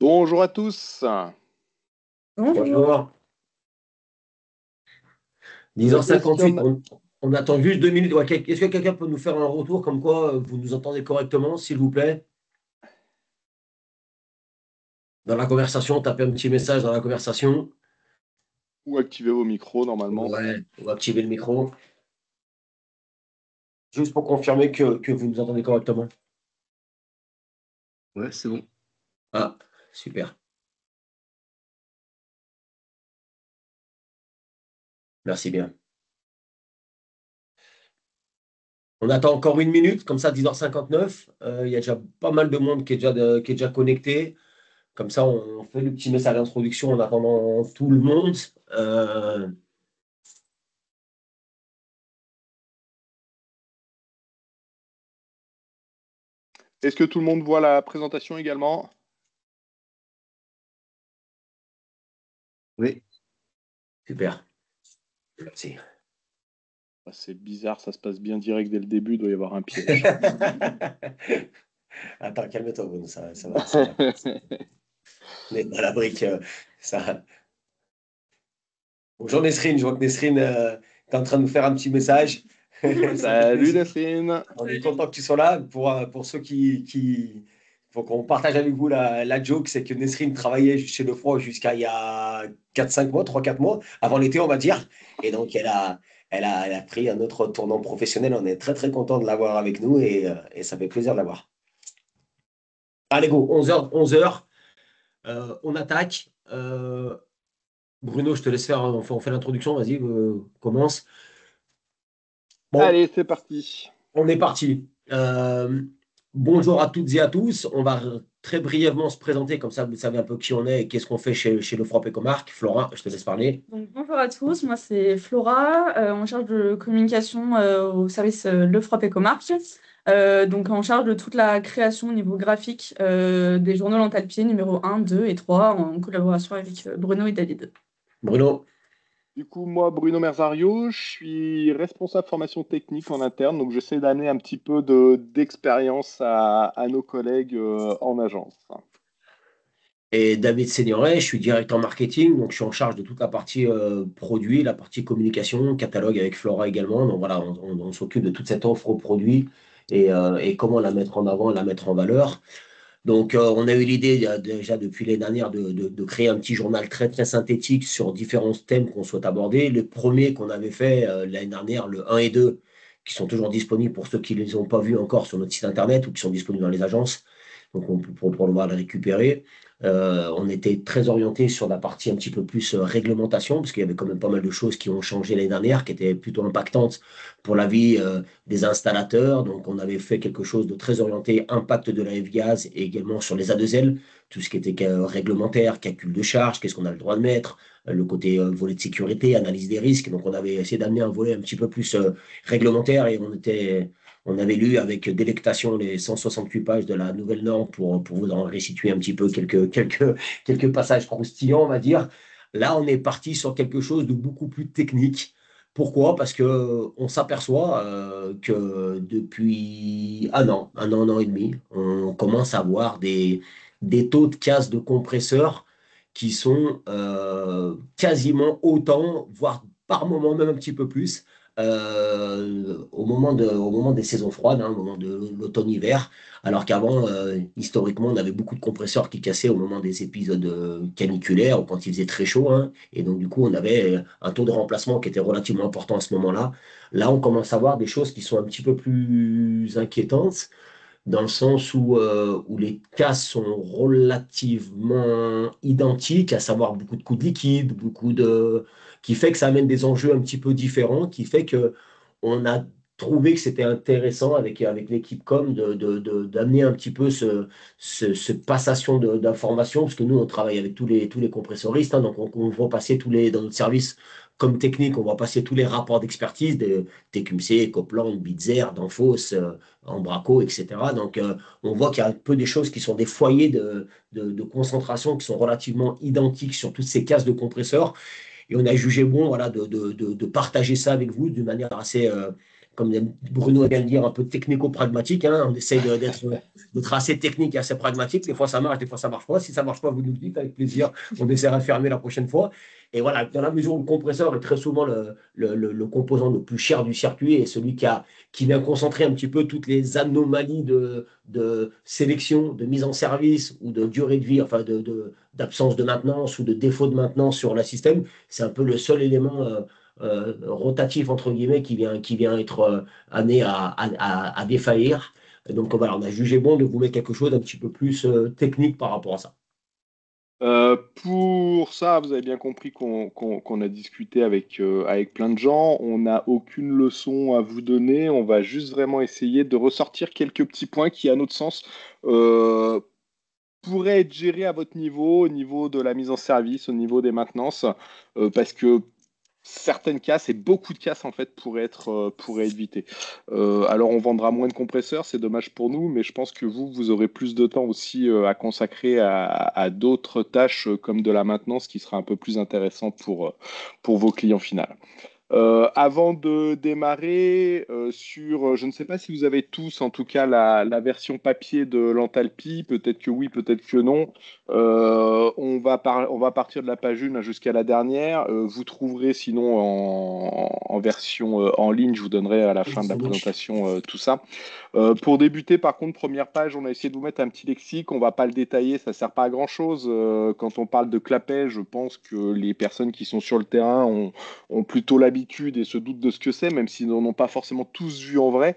Bonjour à tous. Bonjour. Bonjour. Est-ce qu'il y 10h58, en a... on attend juste 2 minutes. Ouais, est-ce que quelqu'un peut nous faire un retour comme quoi vous nous entendez correctement, s'il vous plaît? Dans la conversation, tapez un petit message dans la conversation. Ou activez vos micros normalement? Ouais, on va activer le micro. Juste pour confirmer que vous nous entendez correctement. Ouais, c'est bon. Ah, super. Merci bien. On attend encore 1 minute, comme ça, 10h59. Il y a déjà pas mal de monde qui est déjà connecté. Comme ça, on fait le petit message d'introduction en attendant tout le monde. Euh, Est-ce que tout le monde voit la présentation également? Oui. Super. Merci. Ah, c'est bizarre, ça se passe bien direct dès le début, il doit y avoir un piège. Attends, calme-toi, Bruno, ça va. On est dans la brique, ça. Bonjour Nesrine, je vois que Nesrine est en train de nous faire un petit message. Ça fait Salut plaisir. Nasrine. On est content que tu sois là. Pour ceux faut qu'on partage avec vous la joke, c'est que Nesrine travaillait chez Lefroy jusqu'à il y a 4-5 mois, 3-4 mois, avant l'été, on va dire. Et donc, elle a pris un autre tournant professionnel. On est très, très content de l'avoir avec nous et ça fait plaisir de l'avoir. Allez, go, 11h, 11h. On attaque. Bruno, je te laisse faire, on fait l'introduction, vas-y, commence. Bon, Allez, c'est parti. on est parti. Bonjour à toutes et à tous. On va très brièvement se présenter, comme ça vous savez un peu qui on est et qu'est-ce qu'on fait chez Le Frappe Écomarque. Flora, je te laisse parler. Donc, bonjour à tous, moi c'est Flora, en charge de communication au service Le Frappe Écomarque. Donc en charge de toute la création au niveau graphique des journaux L'Entalpier numéro 1, 2 et 3 en collaboration avec Bruno et David. Bruno, Du coup, moi, Bruno Merzario, je suis responsable formation technique en interne, donc j'essaie d'amener un petit peu d'expérience à nos collègues en agence. et David Signoret, je suis directeur marketing, donc je suis en charge de toute la partie produit, la partie communication, catalogue avec Flora également. Donc voilà, on s'occupe de toute cette offre produit et comment la mettre en avant, la mettre en valeur. Donc, on a eu l'idée déjà depuis l'année dernière de créer un petit journal très, très synthétique sur différents thèmes qu'on souhaite aborder. Le premier qu'on avait fait l'année dernière, le 1 et 2, qui sont toujours disponibles pour ceux qui ne les ont pas vus encore sur notre site internet ou qui sont disponibles dans les agences. Donc, on peut pour pouvoir les récupérer. On était très orienté sur la partie un petit peu plus réglementation, parce qu'il y avait quand même pas mal de choses qui ont changé l'année dernière, qui étaient plutôt impactantes pour la vie des installateurs. Donc, on avait fait quelque chose de très orienté impact de la F-gaz et également sur les A2L, tout ce qui était réglementaire, calcul de charge, qu'est-ce qu'on a le droit de mettre, le côté volet de sécurité, analyse des risques. Donc, on avait essayé d'amener un volet un petit peu plus réglementaire et on avait lu avec délectation les 168 pages de la nouvelle norme pour vous en restituer un petit peu quelques passages croustillants, on va dire. Là, on est parti sur quelque chose de beaucoup plus technique. Pourquoi? Parce que on s'aperçoit que depuis un an et demi, on commence à avoir des taux de casse de compresseurs qui sont quasiment autant, voire par moment même un petit peu plus, au moment des saisons froides, hein, au moment de l'automne-hiver, alors qu'avant, historiquement, on avait beaucoup de compresseurs qui cassaient au moment des épisodes caniculaires ou quand il faisait très chaud, hein, et donc du coup, on avait un taux de remplacement qui était relativement important à ce moment-là. Là, on commence à voir des choses qui sont un petit peu plus inquiétantes dans le sens où les cas sont relativement identiques, à savoir beaucoup de coups de liquide, qui fait que ça amène des enjeux un petit peu différents, qui fait que on a trouvé que c'était intéressant avec l'équipe com d'amener un petit peu ce passation d'informations, parce que nous, on travaille avec tous les compressoristes, hein, donc on voit passer dans notre service comme technique, on va passer tous les rapports d'expertise de TQMC, Copland, Bitzer, Danfoss, Embraco, etc. Donc, on voit qu'il y a un peu des choses qui sont des foyers de concentration qui sont relativement identiques sur toutes ces cases de compresseurs. Et on a jugé bon voilà, de partager ça avec vous d'une manière assez comme Bruno vient de dire, un peu technico-pragmatique. Hein. On essaye d'être assez technique et assez pragmatique. Des fois, ça marche, des fois, ça ne marche pas. Si ça ne marche pas, vous nous le dites avec plaisir. On essaiera de fermer la prochaine fois. Et voilà, dans la mesure où le compresseur est très souvent le composant le plus cher du circuit et celui qui vient concentrer un petit peu toutes les anomalies de sélection, de mise en service ou de durée de vie, enfin d'absence de maintenance ou de défaut de maintenance sur le système, c'est un peu le seul élément rotatif, entre guillemets, qui vient être amené à défaillir. Et donc voilà, on a jugé bon de vous mettre quelque chose d'un petit peu plus technique par rapport à ça. Pour ça, vous avez bien compris qu'on a discuté avec plein de gens. On n'a aucune leçon à vous donner. On va juste vraiment essayer de ressortir quelques petits points qui, à notre sens, euh, pourraient être gérés à votre niveau, au niveau de la mise en service, au niveau des maintenances, parce que certaines casses et beaucoup de casses en fait pourraient être évitées. Alors on vendra moins de compresseurs, c'est dommage pour nous, mais je pense que vous aurez plus de temps aussi à consacrer à d'autres tâches comme de la maintenance qui sera un peu plus intéressant pour vos clients finaux. Avant de démarrer je ne sais pas si vous avez tous en tout cas la version papier de l'Enthalpie, peut-être que oui, peut-être que non. On va partir de la page 1 jusqu'à la dernière. Vous trouverez sinon en version en ligne, je vous donnerai à la fin de la présentation tout ça. Pour débuter, par contre, première page, on a essayé de vous mettre un petit lexique. On ne va pas le détailler, ça ne sert pas à grand-chose. Quand on parle de clapet, je pense que les personnes qui sont sur le terrain ont plutôt l'habitude et se doutent de ce que c'est, même s'ils n'en ont pas forcément tous vu en vrai.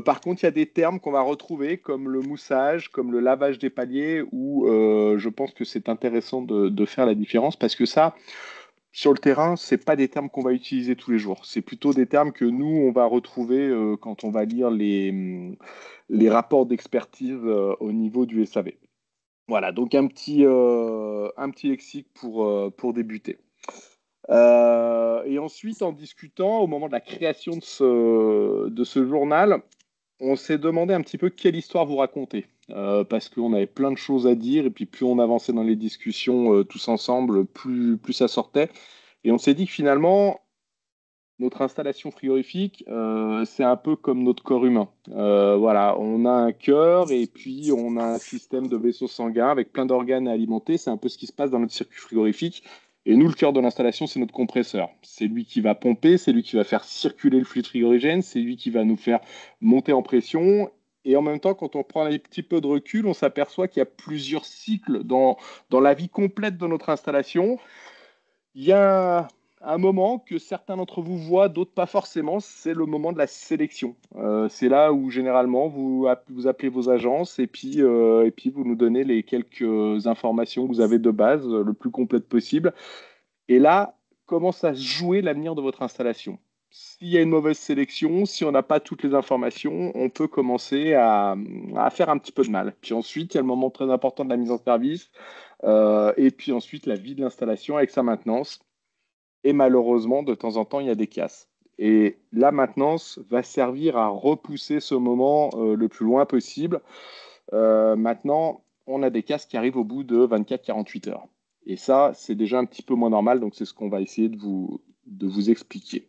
Par contre, il y a des termes qu'on va retrouver, comme le moussage, comme le lavage des paliers, où je pense que c'est intéressant de faire la différence, parce que ça, sur le terrain, c'est pas des termes qu'on va utiliser tous les jours. C'est plutôt des termes que nous, on va retrouver quand on va lire les rapports d'expertise au niveau du SAV. Voilà, donc un petit lexique pour débuter. Et ensuite, en discutant, au moment de la création de ce journal, on s'est demandé un petit peu quelle histoire vous raconter. Parce qu'on avait plein de choses à dire, et puis plus on avançait dans les discussions tous ensemble, plus ça sortait. Et on s'est dit que finalement, notre installation frigorifique, c'est un peu comme notre corps humain. Voilà, on a un cœur et puis on a un système de vaisseaux sanguins avec plein d'organes à alimenter. C'est un peu ce qui se passe dans notre circuit frigorifique. Et nous, le cœur de l'installation, c'est notre compresseur. C'est lui qui va pomper, c'est lui qui va faire circuler le fluide frigorigène, c'est lui qui va nous faire monter en pression. Et en même temps, quand on prend un petit peu de recul, on s'aperçoit qu'il y a plusieurs cycles dans la vie complète de notre installation. Il y a un moment que certains d'entre vous voient, d'autres pas forcément, c'est le moment de la sélection. C'est là où généralement vous appelez vos agences et puis vous nous donnez les quelques informations que vous avez de base, le plus complète possible. Et là, commence à se jouer l'avenir de votre installation. S'il y a une mauvaise sélection, si on n'a pas toutes les informations, on peut commencer à faire un petit peu de mal. Puis ensuite, il y a le moment très important de la mise en service. Et puis ensuite, la vie de l'installation avec sa maintenance. Et malheureusement, de temps en temps, il y a des casses. Et la maintenance va servir à repousser ce moment le plus loin possible. Maintenant, on a des casses qui arrivent au bout de 24-48 heures. Et ça, c'est déjà un petit peu moins normal. Donc, c'est ce qu'on va essayer de vous expliquer.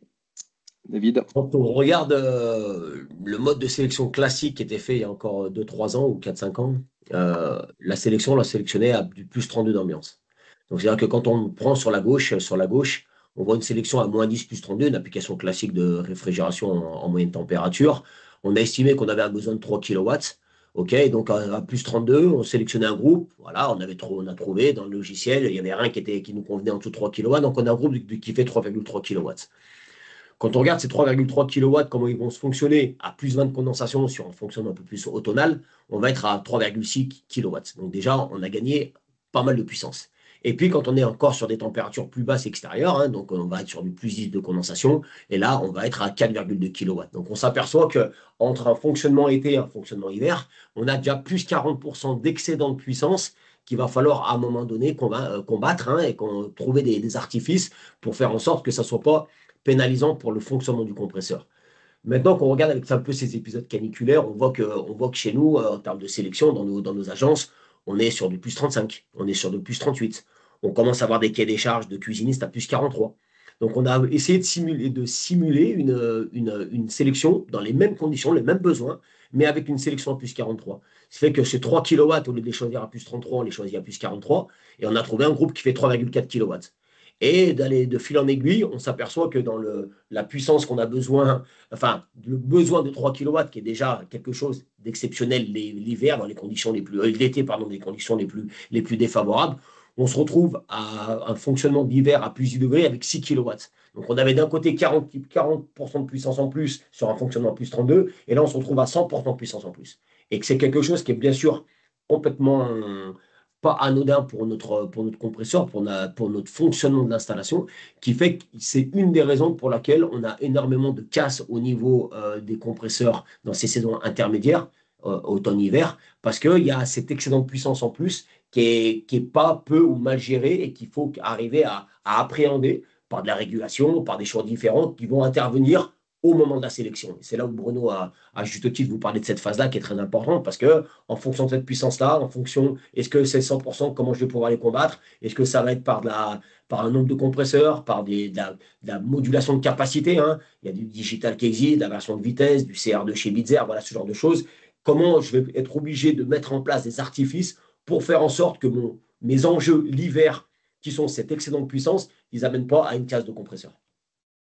David? Quand on regarde le mode de sélection classique qui était fait il y a encore 2-3 ans ou 4-5 ans, la sélection, on l'a sélectionné à du plus 32 d'ambiance. Donc, c'est-à-dire que quand on prend sur la gauche, on voit une sélection à moins 10 plus 32, une application classique de réfrigération en moyenne température. On a estimé qu'on avait un besoin de 3 kW. OK, donc à plus 32, on sélectionnait un groupe. Voilà, on a trouvé dans le logiciel, il y avait rien qui nous convenait en dessous de 3 kW. Donc, on a un groupe qui fait 3,3 kW. Quand on regarde ces 3,3 kW, comment ils vont se fonctionner à plus 20 de condensation sur un fonctionnement un peu plus automnal, on va être à 3,6 kW. Donc déjà, on a gagné pas mal de puissance. Et puis, quand on est encore sur des températures plus basses extérieures, hein, donc on va être sur du plus 10 de condensation, et là, on va être à 4,2 kW. Donc, on s'aperçoit qu'entre un fonctionnement été et un fonctionnement hiver, on a déjà plus 40% d'excédent de puissance qu'il va falloir à un moment donné combattre hein, et trouver des artifices pour faire en sorte que ça ne soit pas pénalisant pour le fonctionnement du compresseur. Maintenant qu'on regarde avec un peu ces épisodes caniculaires, on voit que chez nous, en termes de sélection, dans nos agences, on est sur du plus 35, on est sur du plus 38. On commence à avoir des cahiers des charges de cuisinistes à plus 43. Donc, on a essayé de simuler une sélection dans les mêmes conditions, les mêmes besoins, mais avec une sélection à plus 43. Ce qui fait que ces 3 kW, au lieu de les choisir à plus 33, on les choisit à plus 43. Et on a trouvé un groupe qui fait 3,4 kW. Et de fil en aiguille, on s'aperçoit que dans la puissance qu'on a besoin, enfin, le besoin de 3 kW, qui est déjà quelque chose d'exceptionnel l'hiver, dans les conditions l'été, pardon, des conditions les plus défavorables, on se retrouve à un fonctionnement d'hiver à plus 10 degrés avec 6 kW. Donc, on avait d'un côté 40% de puissance en plus sur un fonctionnement plus 32, et là, on se retrouve à 100% de puissance en plus. Et que c'est quelque chose qui est bien sûr complètement pas anodin pour notre compresseur, pour notre fonctionnement de l'installation, qui fait que c'est une des raisons pour laquelle on a énormément de casse au niveau des compresseurs dans ces saisons intermédiaires, automne-hiver, parce qu'il y a cet excédent de puissance en plus qui est pas peu ou mal géré et qu'il faut arriver à appréhender par de la régulation, par des choix différents qui vont intervenir au moment de la sélection. C'est là où Bruno a juste titre vous parler de cette phase-là qui est très importante parce que en fonction de cette puissance-là, en fonction, est-ce que c'est 100%, comment je vais pouvoir les combattre? Est-ce que ça va être par un nombre de compresseurs, par de la modulation de capacité, hein. Il y a du digital qui existe, la version de vitesse, du CR2 chez Bitzer, voilà ce genre de choses. Comment je vais être obligé de mettre en place des artifices pour faire en sorte que mes enjeux l'hiver, qui sont cet excédent de puissance, ils n'amènent pas à une casse de compresseur.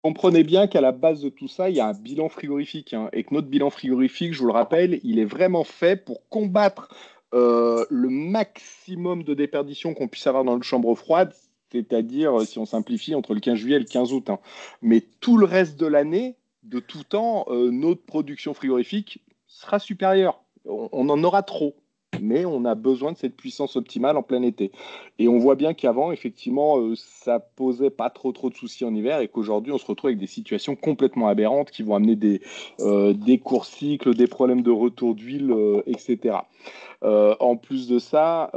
Comprenez bien qu'à la base de tout ça, il y a un bilan frigorifique, hein, et que notre bilan frigorifique, je vous le rappelle, il est vraiment fait pour combattre le maximum de déperdition qu'on puisse avoir dans une chambre froide, c'est-à-dire, si on simplifie, entre le 15 juillet et le 15 août, hein. Mais tout le reste de l'année, de tout temps, notre production frigorifique sera supérieure. On en aura trop, mais on a besoin de cette puissance optimale en plein été. Et on voit bien qu'avant, effectivement, ça posait pas trop de soucis en hiver et qu'aujourd'hui, on se retrouve avec des situations complètement aberrantes qui vont amener des courts cycles, des problèmes de retour d'huile, etc. En plus de ça,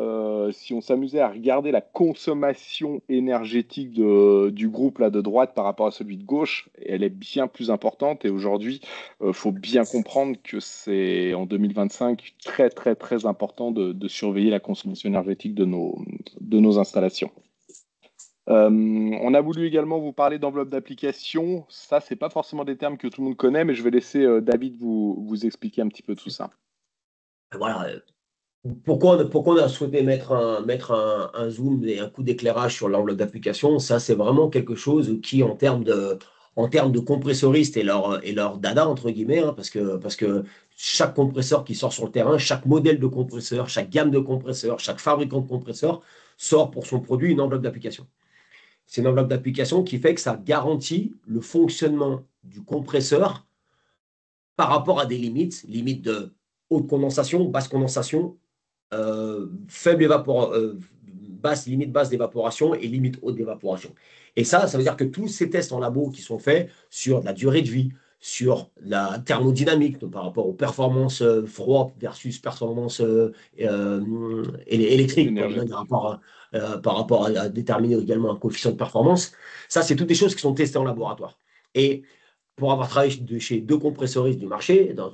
si on s'amusait à regarder la consommation énergétique du groupe là, de droite par rapport à celui de gauche, elle est bien plus importante. Et aujourd'hui, faut bien comprendre que c'est en 2025 très, très, très important de surveiller la consommation énergétique de nos installations. On a voulu également vous parler d'enveloppe d'application. Ça, c'est pas forcément des termes que tout le monde connaît, mais je vais laisser David vous expliquer un petit peu tout ça. Voilà. Pourquoi on a souhaité mettre un zoom et un coup d'éclairage sur l'enveloppe d'application? Ça, c'est vraiment quelque chose qui, en termes de compressoristes et leur dada, entre guillemets, hein, parce que chaque compresseur qui sort sur le terrain, chaque modèle de compresseur, chaque gamme de compresseurs, chaque fabricant de compresseurs sort pour son produit une enveloppe d'application. C'est une enveloppe d'application qui fait que ça garantit le fonctionnement du compresseur par rapport à des limites de haute condensation, basse condensation, limite basse d'évaporation et limite haute d'évaporation. Et ça veut dire que tous ces tests en labo qui sont faits sur la durée de vie, sur la thermodynamique, donc par rapport aux performances froid versus performances électriques, par rapport à déterminer également un coefficient de performance, ça, c'est toutes des choses qui sont testées en laboratoire. Et pour avoir travaillé chez 2 compressoristes du marché, dans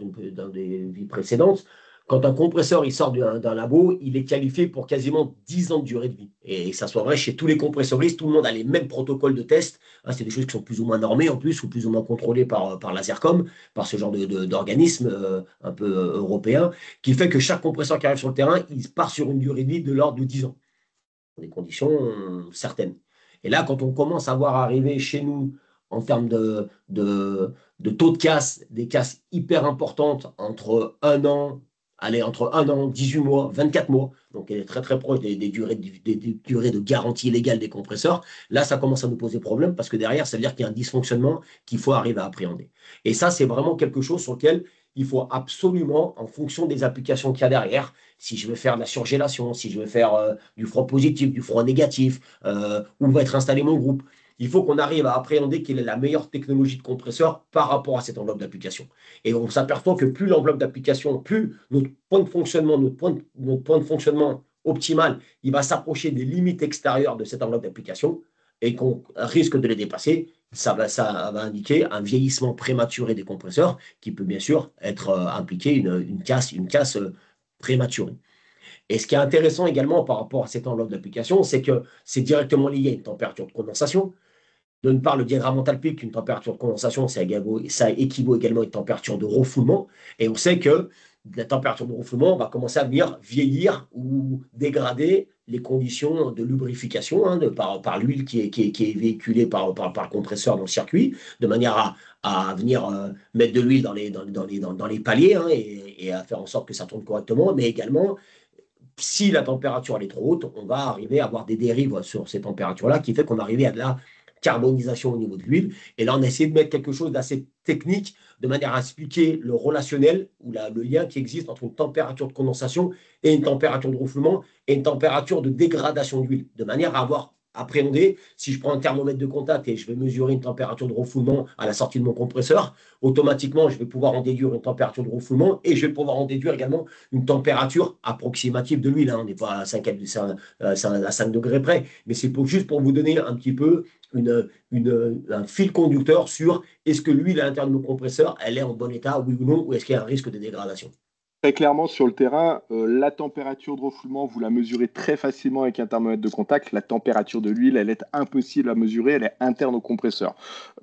des vies précédentes, quand un compresseur il sort d'un labo, il est qualifié pour quasiment 10 ans de durée de vie. Et ça soit vrai chez tous les compressoristes, tout le monde a les mêmes protocoles de test. Hein, c'est des choses qui sont plus ou moins normées en plus, ou plus ou moins contrôlées par l'ASERCOM, par ce genre d'organisme un peu européen, qui fait que chaque compresseur qui arrive sur le terrain, il part sur une durée de vie de l'ordre de 10 ans, dans des conditions certaines. Et là, quand on commence à voir arriver chez nous, en termes de taux de casse, des casses hyper importantes entre 1 an, entre 1 an, 18 mois, 24 mois, donc elle est très très proche des durées de garantie légale des compresseurs. Là, ça commence à nous poser problème parce que derrière, ça veut dire qu'il y a un dysfonctionnement qu'il faut arriver à appréhender. Et ça, c'est vraiment quelque chose sur lequel il faut absolument, en fonction des applications qu'il y a derrière, si je veux faire de la surgélation, si je veux faire du froid positif, du froid négatif, où va être installé mon groupe, il faut qu'on arrive à appréhender quelle est la meilleure technologie de compresseur par rapport à cette enveloppe d'application. Et on s'aperçoit que plus l'enveloppe d'application, plus notre point de fonctionnement, notre point de fonctionnement optimal, il va s'approcher des limites extérieures de cette enveloppe d'application et qu'on risque de les dépasser, ça va indiquer un vieillissement prématuré des compresseurs qui peut bien sûr être impliqué une casse prématurée. Et ce qui est intéressant également par rapport à cette enveloppe d'application, c'est que c'est directement lié à une température de condensation. D'une part, le diagramme enthalpique, une température de condensation, ça équivaut également à une température de refoulement. Et on sait que la température de refoulement va commencer à venir vieillir ou dégrader les conditions de lubrification par l'huile qui est véhiculée par le compresseur dans le circuit, de manière à venir mettre de l'huile dans les paliers et à faire en sorte que ça tourne correctement, mais également si la température elle est trop haute, on va arriver à avoir des dérives sur ces températures-là qui fait qu'on arrive à de la carbonisation au niveau de l'huile. Et là, on a essayé de mettre quelque chose d'assez technique de manière à expliquer le relationnel ou le lien qui existe entre une température de condensation et une température de refoulement et une température de dégradation d'huile, de manière à avoir appréhendé, si je prends un thermomètre de contact et je vais mesurer une température de refoulement à la sortie de mon compresseur, automatiquement, je vais pouvoir en déduire une température de refoulement et je vais pouvoir en déduire également une température approximative de l'huile. On n'est pas à 5 degrés près, mais c'est juste pour vous donner un petit peu un fil conducteur sur est-ce que l'huile à l'intérieur de nos compresseurs, elle est en bon état, oui ou non, ou est-ce qu'il y a un risque de dégradation. Très clairement, sur le terrain, la température de refoulement, vous la mesurez très facilement avec un thermomètre de contact. La température de l'huile, elle est impossible à mesurer, elle est interne au compresseur.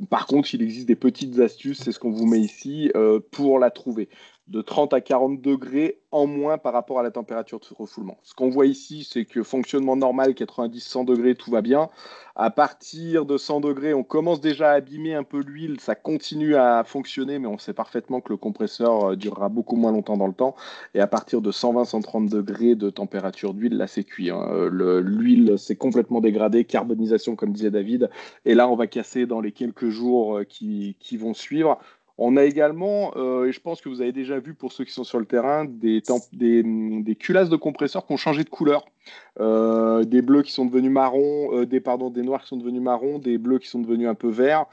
Par contre, il existe des petites astuces, c'est ce qu'on vous met ici, pour la trouver. De 30 à 40 degrés en moins par rapport à la température de refoulement. Ce qu'on voit ici, c'est que fonctionnement normal, 90-100 degrés, tout va bien. À partir de 100 degrés, on commence déjà à abîmer un peu l'huile, ça continue à fonctionner, mais on sait parfaitement que le compresseur durera beaucoup moins longtemps dans le temps. Et à partir de 120-130 degrés de température d'huile, là c'est cuit. L'huile s'est complètement dégradée, carbonisation comme disait David. Et là, on va casser dans les quelques jours qui vont suivre. On a également, et je pense que vous avez déjà vu pour ceux qui sont sur le terrain, des culasses de compresseurs qui ont changé de couleur. Des bleus qui sont devenus marrons, des noirs qui sont devenus marrons, des bleus qui sont devenus un peu verts.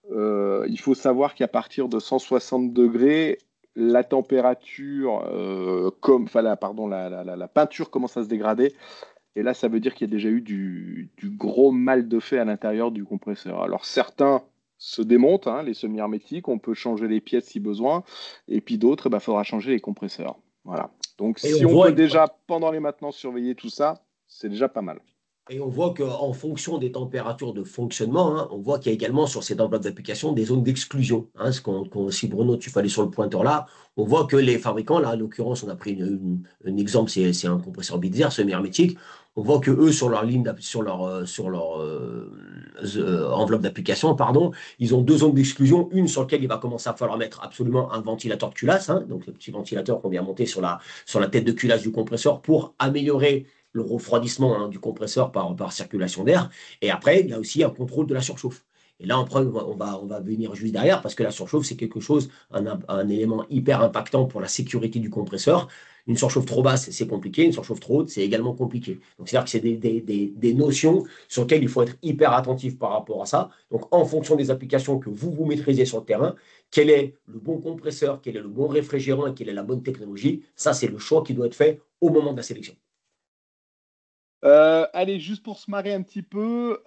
Il faut savoir qu'à partir de 160 degrés, la température, la peinture commence à se dégrader. Et là, ça veut dire qu'il y a déjà eu du gros mal de fait à l'intérieur du compresseur. Alors certains se démontent, hein, les semi-hermétiques, on peut changer les pièces si besoin, et puis d'autres, il faudra changer les compresseurs. Voilà. Donc Et si on on voit peut déjà, pendant les maintenances, surveiller tout ça, c'est déjà pas mal. Et on voit qu'en fonction des températures de fonctionnement, on voit qu'il y a également sur ces enveloppes d'application des zones d'exclusion. Si Bruno, tu fais aller sur le pointeur là, on voit que les fabricants, là, en l'occurrence, on a pris un exemple, c'est un compresseur Bitzer semi-hermétique. On voit que eux, sur leur ligne, enveloppe d'application, pardon, ils ont deux zones d'exclusion. Une sur laquelle il va commencer à falloir mettre absolument un ventilateur de culasse, donc le petit ventilateur qu'on vient monter sur la tête de culasse du compresseur pour améliorer le refroidissement du compresseur par circulation d'air. Et après, il y a aussi un contrôle de la surchauffe. Et là, on va venir juste derrière parce que la surchauffe, c'est quelque chose, un élément hyper impactant pour la sécurité du compresseur. Une surchauffe trop basse, c'est compliqué. Une surchauffe trop haute, c'est également compliqué. Donc, c'est-à-dire que c'est des notions sur lesquelles il faut être hyper attentif par rapport à ça. Donc, en fonction des applications que vous maîtrisez sur le terrain, quel est le bon compresseur, quel est le bon réfrigérant et quelle est la bonne technologie, ça, c'est le choix qui doit être fait au moment de la sélection. Allez, juste pour se marrer un petit peu,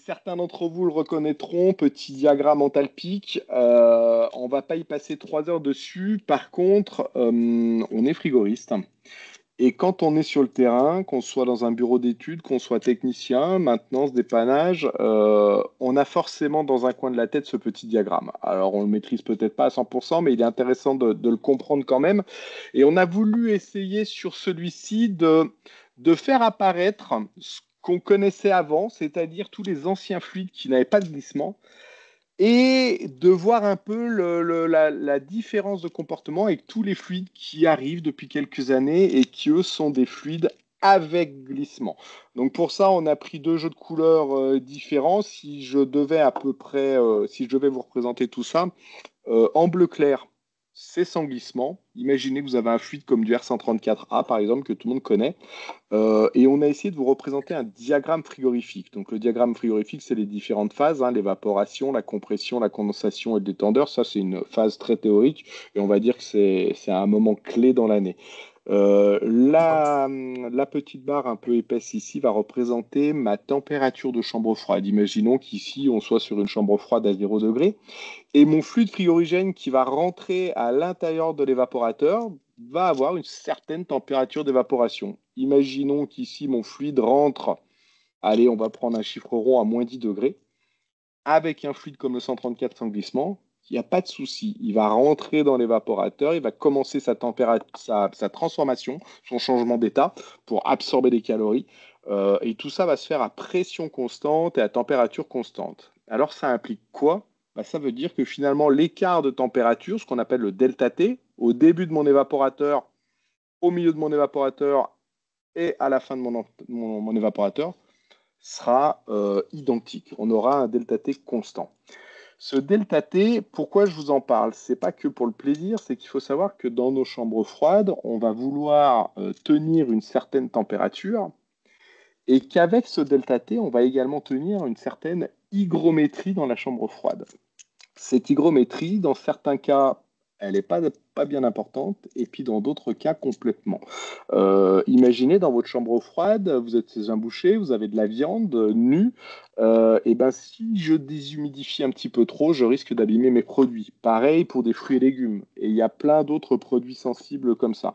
certains d'entre vous le reconnaîtront, petit diagramme enthalpique. On va pas y passer 3 heures dessus. Par contre, on est frigoriste. Et quand on est sur le terrain, qu'on soit dans un bureau d'études, qu'on soit technicien, maintenance, dépannage, on a forcément dans un coin de la tête ce petit diagramme. Alors on le maîtrise peut-être pas à 100%, mais il est intéressant de le comprendre quand même. Et on a voulu essayer sur celui-ci de faire apparaître ce qu'on connaissait avant, c'est-à-dire tous les anciens fluides qui n'avaient pas de glissement, et de voir un peu la différence de comportement avec tous les fluides qui arrivent depuis quelques années et qui, eux, sont des fluides avec glissement. Donc pour ça, on a pris deux jeux de couleurs différents. Si je devais à peu près, si je devais vous représenter tout ça, en bleu clair, c'est sans glissement. Imaginez que vous avez un fluide comme du R134A, par exemple, que tout le monde connaît. Et on a essayé de vous représenter un diagramme frigorifique. Donc le diagramme frigorifique, c'est les différentes phases, l'évaporation, la compression, la condensation et le détendeur. Ça, c'est une phase très théorique et on va dire que c'est un moment clé dans l'année. La petite barre un peu épaisse ici va représenter ma température de chambre froide. Imaginons qu'ici, on soit sur une chambre froide à 0 degré. Et mon fluide frigorigène qui va rentrer à l'intérieur de l'évaporateur va avoir une certaine température d'évaporation. Imaginons qu'ici, mon fluide rentre, allez, on va prendre un chiffre rond à moins 10 degrés. avec un fluide comme le 134 sans glissement, il n'y a pas de souci. Il va rentrer dans l'évaporateur, il va commencer sa transformation, son changement d'état pour absorber des calories. Et tout ça va se faire à pression constante et à température constante. Alors ça implique quoi? Bah, ça veut dire que finalement l'écart de température, ce qu'on appelle le delta T, au début de mon évaporateur, au milieu de mon évaporateur et à la fin de mon évaporateur, sera identique. On aura un delta T constant. Ce delta T, pourquoi je vous en parle? C'est pas que pour le plaisir, c'est qu'il faut savoir que dans nos chambres froides, on va vouloir tenir une certaine température et qu'avec ce delta T, on va également tenir une certaine hygrométrie dans la chambre froide. Cette hygrométrie, dans certains cas, elle n'est pas bien importante, et puis dans d'autres cas, complètement. Imaginez dans votre chambre froide, vous êtes chez un boucher, vous avez de la viande nue, et ben si je déshumidifie un petit peu trop, je risque d'abîmer mes produits. Pareil pour des fruits et légumes, et il y a plein d'autres produits sensibles comme ça.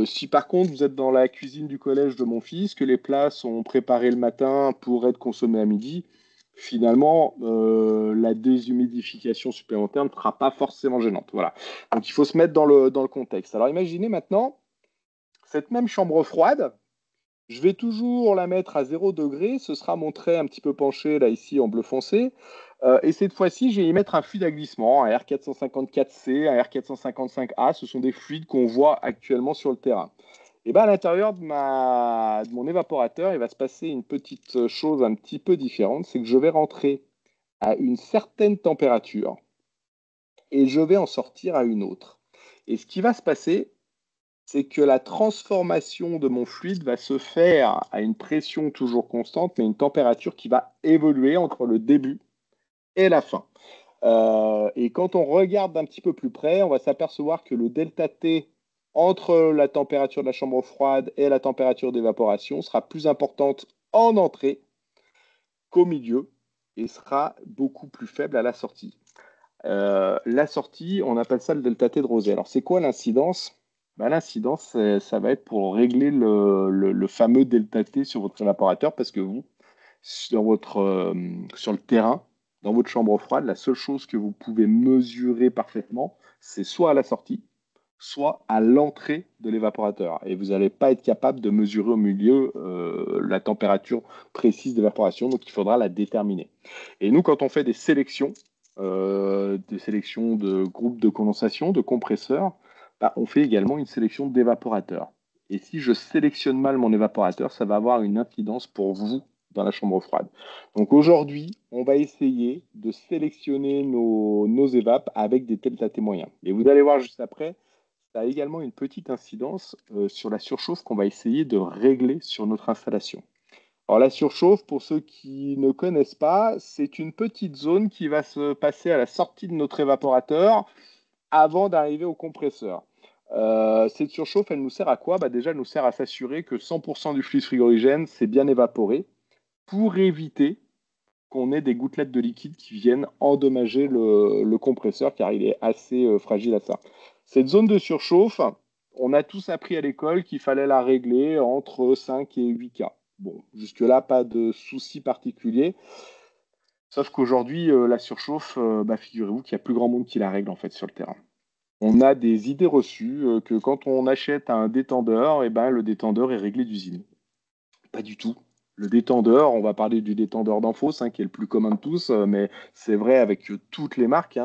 Si par contre vous êtes dans la cuisine du collège de mon fils, que les plats sont préparés le matin pour être consommés à midi, finalement, la déshumidification supplémentaire ne sera pas forcément gênante. Voilà. Donc, il faut se mettre dans le contexte. Alors, imaginez maintenant, cette même chambre froide, je vais toujours la mettre à 0 degré. Ce sera mon trait un petit peu penché, là, ici, en bleu foncé. Et cette fois-ci, je vais y mettre un fluide à glissement, un R454C, un R455A. Ce sont des fluides qu'on voit actuellement sur le terrain. Et ben à l'intérieur de mon évaporateur, il va se passer une petite chose un petit peu différente, c'est que je vais rentrer à une certaine température et je vais en sortir à une autre. Et ce qui va se passer, c'est que la transformation de mon fluide va se faire à une pression toujours constante, mais une température qui va évoluer entre le début et la fin. Et quand on regarde d'un petit peu plus près, on va s'apercevoir que le delta T entre la température de la chambre froide et la température d'évaporation sera plus importante en entrée qu'au milieu et sera beaucoup plus faible à la sortie. La sortie, on appelle ça le delta T de Rosé. Alors, c'est quoi l'incidence? Ben, l'incidence, ça va être pour régler le fameux delta T sur votre évaporateur parce que vous, sur le terrain, dans votre chambre froide, la seule chose que vous pouvez mesurer parfaitement, c'est soit à la sortie, soit à l'entrée de l'évaporateur. Et vous n'allez pas être capable de mesurer au milieu la température précise d'évaporation, donc il faudra la déterminer. Et nous, quand on fait des sélections de groupes de condensation, de compresseurs, bah, on fait également une sélection d'évaporateurs. Et si je sélectionne mal mon évaporateur, ça va avoir une incidence pour vous dans la chambre froide. Donc aujourd'hui, on va essayer de sélectionner nos évapes avec des delta T moyens. Et vous allez voir juste après, ça a également une petite incidence sur la surchauffe qu'on va essayer de régler sur notre installation. Alors la surchauffe, pour ceux qui ne connaissent pas, c'est une petite zone qui va se passer à la sortie de notre évaporateur avant d'arriver au compresseur. Cette surchauffe, elle nous sert à quoi? Bah déjà, elle nous sert à s'assurer que 100% du fluide frigorigène s'est bien évaporé pour éviter qu'on ait des gouttelettes de liquide qui viennent endommager le compresseur car il est assez fragile à ça. Cette zone de surchauffe, on a tous appris à l'école qu'il fallait la régler entre 5 et 8 K. Bon, jusque-là, pas de souci particulier. Sauf qu'aujourd'hui, la surchauffe, figurez-vous qu'il y a plus grand monde qui la règle en fait sur le terrain. On a des idées reçues que quand on achète un détendeur, le détendeur est réglé d'usine. Pas du tout. Le détendeur, on va parler du détendeur d'Enfos, qui est le plus commun de tous, mais c'est vrai avec toutes les marques.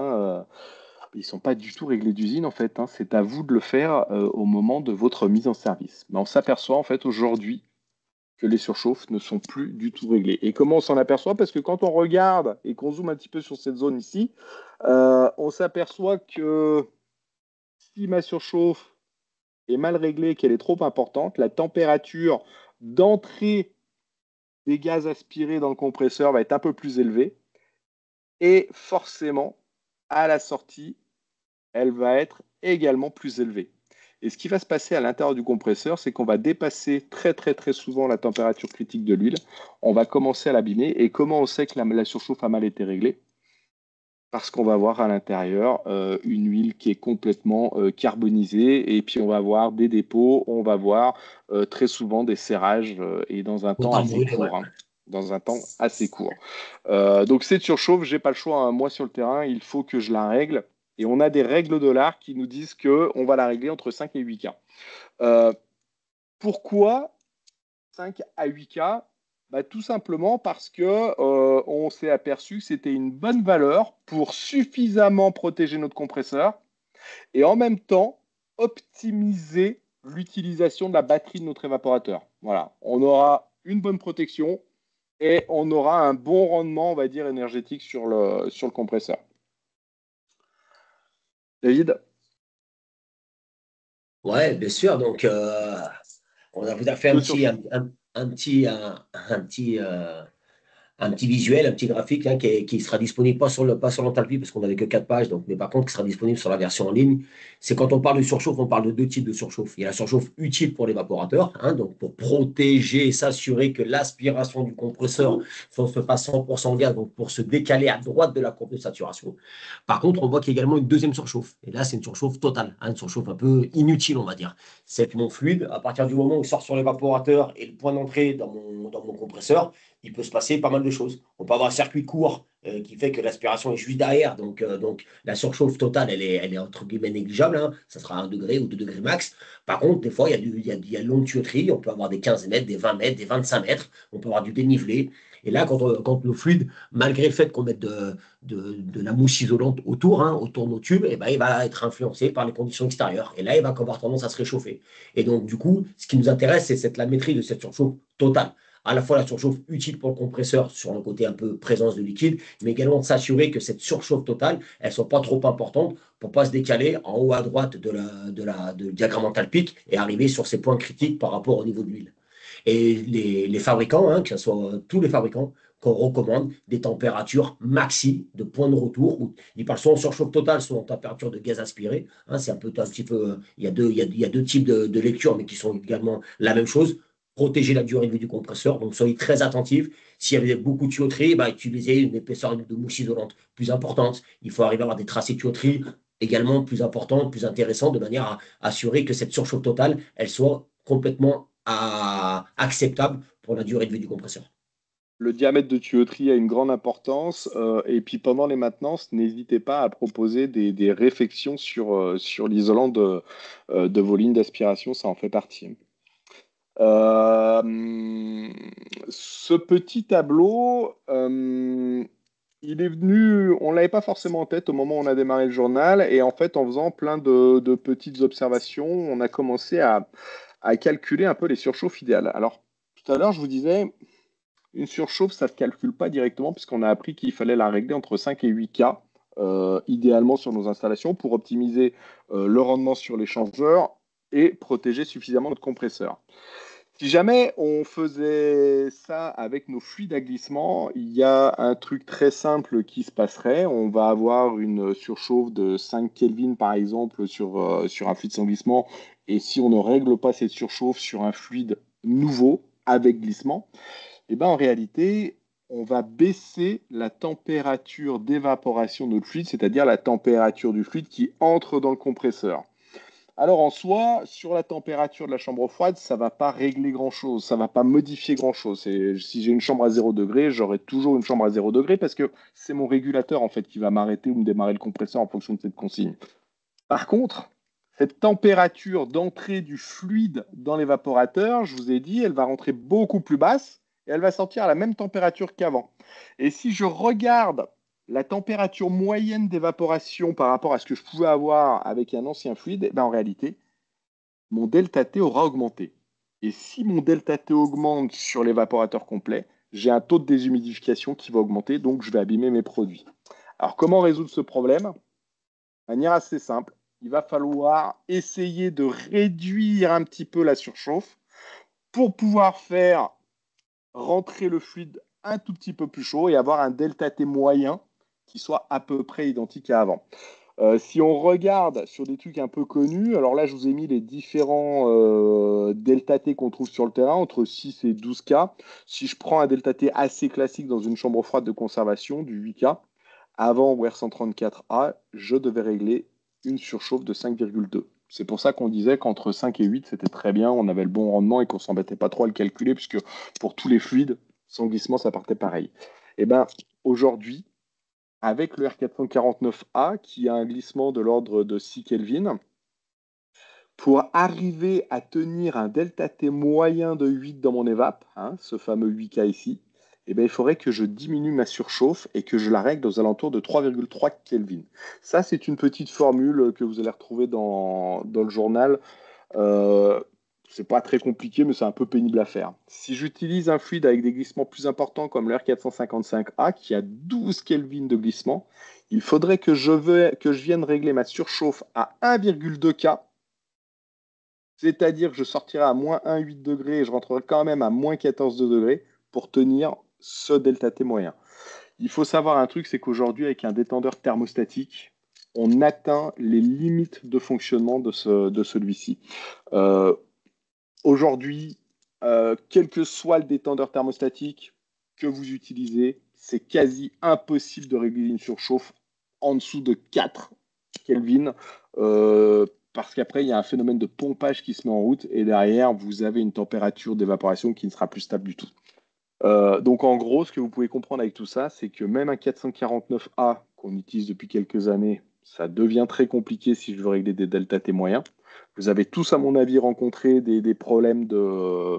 Ils ne sont pas du tout réglés d'usine en fait. C'est à vous de le faire au moment de votre mise en service. Mais on s'aperçoit en fait aujourd'hui que les surchauffes ne sont plus du tout réglées. Et comment on s'en aperçoit? Parce que quand on regarde et qu'on zoome un petit peu sur cette zone ici, on s'aperçoit que si ma surchauffe est mal réglée, qu'elle est trop importante, la température d'entrée des gaz aspirés dans le compresseur va être un peu plus élevée. Et forcément, à la sortie, elle va être également plus élevée. Et ce qui va se passer à l'intérieur du compresseur, c'est qu'on va dépasser très très très souvent la température critique de l'huile. On va commencer à l'abîmer. Et comment on sait que la surchauffe a mal été réglée? Parce qu'on va avoir à l'intérieur une huile qui est complètement carbonisée. Et puis on va avoir des dépôts, on va avoir très souvent des serrages et dans un temps assez court. dans un temps assez court. Donc cette surchauffe, j'ai pas le choix, hein. Moi sur le terrain, il faut que je la règle. Et on a des règles de l'art qui nous disent qu'on va la régler entre 5 et 8 K. Pourquoi 5 à 8 K? Bah, tout simplement parce que on s'est aperçu que c'était une bonne valeur pour suffisamment protéger notre compresseur et en même temps optimiser l'utilisation de la batterie de notre évaporateur. Voilà, on aura une bonne protection et on aura un bon rendement, on va dire, énergétique sur le compresseur. David? Ouais, bien sûr. Donc, on vous a fait Deux surchauffe. un petit visuel, un petit graphique hein, qui sera disponible pas sur l'Enthalpie parce qu'on n'avait que 4 pages, donc, mais par contre qui sera disponible sur la version en ligne. C'est quand on parle de surchauffe, on parle de deux types de surchauffe. Il y a la surchauffe utile pour l'évaporateur, hein, donc pour protéger et s'assurer que l'aspiration du compresseur se passe 100% gaz, donc pour se décaler à droite de la courbe de saturation. Par contre, on voit qu'il y a également une deuxième surchauffe. Et là, c'est une surchauffe totale, hein, une surchauffe un peu inutile, on va dire. C'est que mon fluide, à partir du moment où il sort sur l'évaporateur et le point d'entrée dans mon compresseur, il peut se passer pas mal de choses. On peut avoir un circuit court qui fait que l'aspiration est juste derrière. Donc la surchauffe totale, elle est entre guillemets négligeable. Hein. Ça sera 1 degré ou 2 degrés max. Par contre, des fois, il y a de longues tuyauteries. On peut avoir des 15 mètres, des 20 mètres, des 25 mètres. On peut avoir du dénivelé. Et là, quand le fluide, malgré le fait qu'on mette de la mousse isolante autour, hein, autour de nos tubes, eh ben, il va être influencé par les conditions extérieures. Et là, il va avoir tendance à se réchauffer. Et donc, du coup, ce qui nous intéresse, c'est la maîtrise de cette surchauffe totale. À la fois la surchauffe utile pour le compresseur sur le côté un peu présence de liquide, mais également de s'assurer que cette surchauffe totale, elle ne soit pas trop importante pour ne pas se décaler en haut à droite de diagramme enthalpique et arriver sur ces points critiques par rapport au niveau de l'huile. Et les fabricants, hein, que ce soit tous les fabricants, qu'on recommande des températures maxi de point de retour. Où ils parlent soit en surchauffe totale, soit en température de gaz aspiré. Hein, c'est un petit peu. Il y a deux types de lectures, mais qui sont également la même chose. Protéger la durée de vie du compresseur. Donc, soyez très attentifs. S'il y avait beaucoup de tuyauterie, bah, utilisez une épaisseur de mousse isolante plus importante. Il faut arriver à avoir des tracés de tuyauterie également plus importantes, plus intéressantes, de manière à assurer que cette surchauffe totale, elle soit complètement acceptable pour la durée de vie du compresseur. Le diamètre de tuyauterie a une grande importance. Et puis pendant les maintenances, n'hésitez pas à proposer des réflexions sur l'isolant de vos lignes d'aspiration, ça en fait partie. Ce petit tableau, il est venu, on ne l'avait pas forcément en tête au moment où on a démarré le journal, et en fait, en faisant plein de petites observations, on a commencé à calculer un peu les surchauffes idéales. Alors, tout à l'heure, je vous disais, une surchauffe, ça ne se calcule pas directement, puisqu'on a appris qu'il fallait la régler entre 5 et 8 K, idéalement sur nos installations, pour optimiser le rendement sur l'échangeur et protéger suffisamment notre compresseur. Si jamais on faisait ça avec nos fluides à glissement, il y a un truc très simple qui se passerait. On va avoir une surchauffe de 5 Kelvin par exemple sur un fluide sans glissement. Et si on ne règle pas cette surchauffe sur un fluide nouveau avec glissement, eh ben en réalité, on va baisser la température d'évaporation de notre fluide, c'est-à-dire la température du fluide qui entre dans le compresseur. Alors en soi, sur la température de la chambre froide, ça ne va pas régler grand-chose, ça ne va pas modifier grand-chose. Si j'ai une chambre à 0 degré, j'aurai toujours une chambre à 0 degré parce que c'est mon régulateur en fait qui va m'arrêter ou me démarrer le compresseur en fonction de cette consigne. Par contre, cette température d'entrée du fluide dans l'évaporateur, je vous ai dit, elle va rentrer beaucoup plus basse et elle va sortir à la même température qu'avant. Et si je regarde la température moyenne d'évaporation par rapport à ce que je pouvais avoir avec un ancien fluide, eh ben en réalité, mon delta T aura augmenté. Et si mon delta T augmente sur l'évaporateur complet, j'ai un taux de déshumidification qui va augmenter, donc je vais abîmer mes produits. Alors comment résoudre ce problème? De manière assez simple, il va falloir essayer de réduire un petit peu la surchauffe pour pouvoir faire rentrer le fluide un tout petit peu plus chaud et avoir un delta T moyen qui soit à peu près identique à avant. Si on regarde sur des trucs un peu connus, alors là je vous ai mis les différents delta T qu'on trouve sur le terrain, entre 6 et 12 K. Si je prends un delta T assez classique dans une chambre froide de conservation, du 8 K, avant WR134A, je devais régler une surchauffe de 5,2. C'est pour ça qu'on disait qu'entre 5 et 8, c'était très bien, on avait le bon rendement et qu'on ne s'embêtait pas trop à le calculer, puisque pour tous les fluides, Sans glissement, ça partait pareil. Et ben aujourd'hui, avec le R449A, qui a un glissement de l'ordre de 6 Kelvin, pour arriver à tenir un delta T moyen de 8 dans mon évap, hein, ce fameux 8K ici, eh ben, il faudrait que je diminue ma surchauffe et que je la règle aux alentours de 3,3 Kelvin. Ça, c'est une petite formule que vous allez retrouver dans le journal. C'est pas très compliqué, mais c'est un peu pénible à faire. Si j'utilise un fluide avec des glissements plus importants comme le R455A, qui a 12 Kelvin de glissement, il faudrait que je vienne régler ma surchauffe à 1,2 K. C'est-à-dire que je sortirai à moins 1,8 degrés et je rentrerai quand même à moins 14 degrés pour tenir ce delta T moyen. Il faut savoir un truc, c'est qu'aujourd'hui, avec un détendeur thermostatique, on atteint les limites de fonctionnement de celui-ci. Aujourd'hui, quel que soit le détendeur thermostatique que vous utilisez, c'est quasi impossible de régler une surchauffe en dessous de 4 Kelvin. Parce qu'après, il y a un phénomène de pompage qui se met en route et derrière, vous avez une température d'évaporation qui ne sera plus stable du tout. Donc en gros, ce que vous pouvez comprendre avec tout ça, c'est que même un 449A qu'on utilise depuis quelques années, ça devient très compliqué si je veux régler des delta T moyens. Vous avez tous, à mon avis, rencontré des problèmes de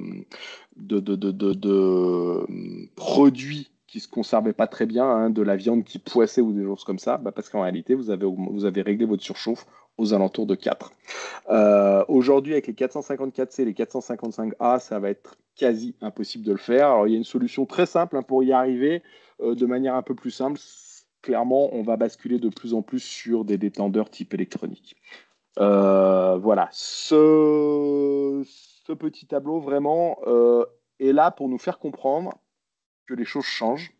produits qui ne se conservaient pas très bien, hein, de la viande qui poissait ou des choses comme ça, parce qu'en réalité, vous avez réglé votre surchauffe aux alentours de 4. Aujourd'hui, avec les 454C et les 455A, ça va être quasi impossible de le faire. Alors, il y a une solution très simple, hein, pour y arriver de manière un peu plus simple. Clairement, on va basculer de plus en plus sur des détendeurs type électronique. Voilà, ce petit tableau vraiment est là pour nous faire comprendre que les choses changent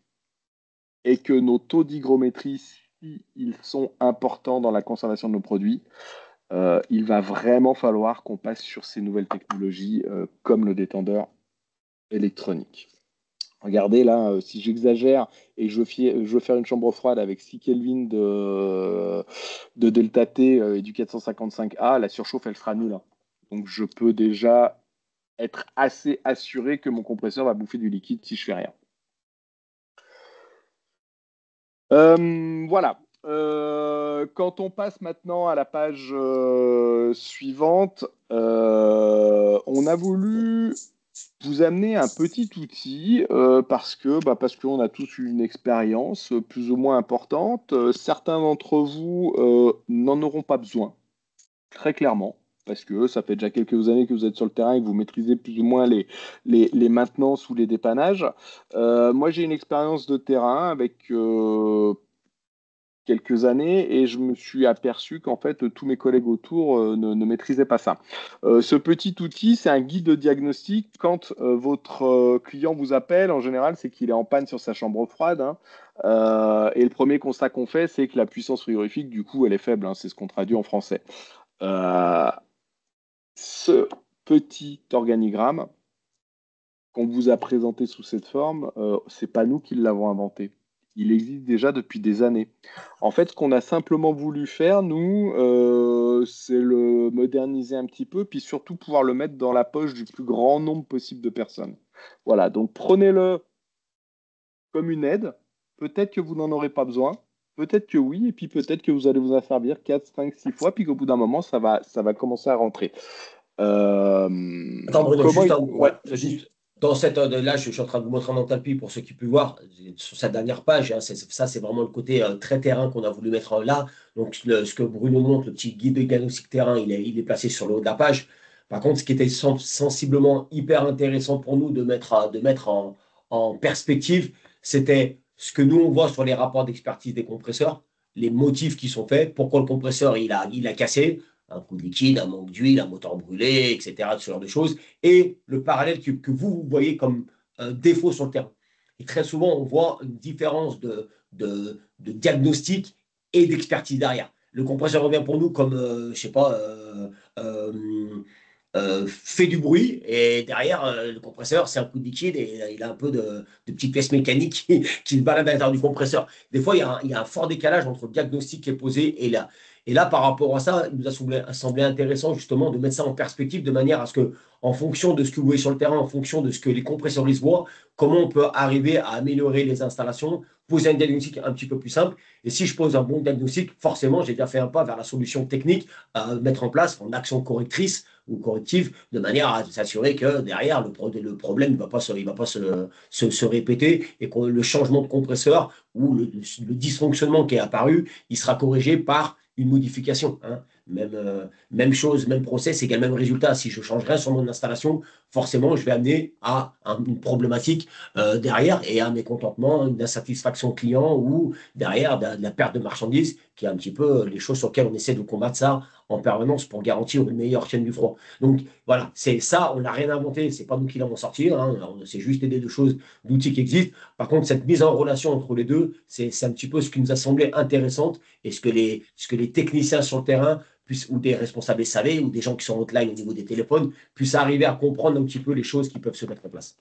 et que nos taux d'hygrométrie, si ils sont importants dans la conservation de nos produits, il va vraiment falloir qu'on passe sur ces nouvelles technologies comme le détendeur électronique. Regardez là, si j'exagère et que je veux faire une chambre froide avec 6 Kelvin de delta T et du 455A, la surchauffe, elle sera nulle, hein. Donc je peux déjà être assez assuré que mon compresseur va bouffer du liquide si je fais rien. Voilà. Quand on passe maintenant à la page suivante, on a voulu vous amener un petit outil parce qu'on a tous eu une expérience plus ou moins importante. Certains d'entre vous n'en auront pas besoin, très clairement, parce que ça fait déjà quelques années que vous êtes sur le terrain et que vous maîtrisez plus ou moins les maintenances ou les dépannages. Moi, j'ai une expérience de terrain avec quelques années et je me suis aperçu qu'en fait tous mes collègues autour ne maîtrisaient pas ça. Ce petit outil, c'est un guide de diagnostic. Quand votre client vous appelle, en général, c'est qu'il est en panne sur sa chambre froide, hein. Et le premier constat qu'on fait, c'est que la puissance frigorifique, du coup, elle est faible, hein. C'est ce qu'on traduit en français. Ce petit organigramme qu'on vous a présenté sous cette forme, c'est pas nous qui l'avons inventé. Il existe déjà depuis des années. En fait, ce qu'on a simplement voulu faire, nous, c'est le moderniser un petit peu, puis surtout pouvoir le mettre dans la poche du plus grand nombre possible de personnes. Voilà, donc prenez-le comme une aide. Peut-être que vous n'en aurez pas besoin, peut-être que oui, et puis peut-être que vous allez vous en servir 4, 5, 6 fois, puis qu'au bout d'un moment, ça va commencer à rentrer. Attends, Bruno, Comment juste, ouais. dans cette là, je suis en train de vous montrer un tapis pour ceux qui peuvent voir sur cette dernière page, hein, ça, c'est vraiment le côté très terrain qu'on a voulu mettre là. Donc, ce que Bruno montre, le petit guide de diagnostic terrain, il est placé sur le haut de la page. Par contre, ce qui était sensiblement hyper intéressant pour nous de mettre en perspective, c'était ce que nous, on voit sur les rapports d'expertise des compresseurs, les motifs qui sont faits, pourquoi le compresseur il a cassé, un coup de liquide, un manque d'huile, un moteur brûlé, etc., ce genre de choses, et le parallèle que vous voyez comme défaut sur le terrain. Et très souvent, on voit une différence de diagnostic et d'expertise derrière. Le compresseur revient pour nous comme, je ne sais pas, fait du bruit, et derrière, le compresseur, c'est un coup de liquide et il a un peu de petites pièces mécaniques qui se baladent à l'intérieur du compresseur. Des fois, il y a un fort décalage entre le diagnostic qui est posé Et là, par rapport à ça, il nous a semblé intéressant justement de mettre ça en perspective de manière à ce que, en fonction de ce que vous voyez sur le terrain, en fonction de ce que les compressoristes voient, comment on peut arriver à améliorer les installations, poser un diagnostic un petit peu plus simple. Et si je pose un bon diagnostic, forcément, j'ai déjà fait un pas vers la solution technique à mettre en place en action correctrice ou corrective, de manière à s'assurer que derrière, le problème ne va pas se répéter et que le changement de compresseur ou le dysfonctionnement qui est apparu, il sera corrigé par une modification. Hein. Même chose, même process, égal même résultat. Si je change rien sur mon installation, forcément, je vais amener à une problématique derrière et à un mécontentement, une insatisfaction client ou derrière de la perte de marchandises, qui est un petit peu les choses sur lesquelles on essaie de combattre ça en permanence pour garantir une meilleure chaîne du froid. Donc voilà, c'est ça, on n'a rien inventé, c'est pas nous qui l'avons sorti, hein, c'est juste des choses, d'outils qui existent. Par contre, cette mise en relation entre les deux, c'est un petit peu ce qui nous a semblé intéressante et ce que les techniciens sur le terrain ou des responsables SAV ou des gens qui sont hotline au niveau des téléphones puissent arriver à comprendre un petit peu les choses qui peuvent se mettre en place.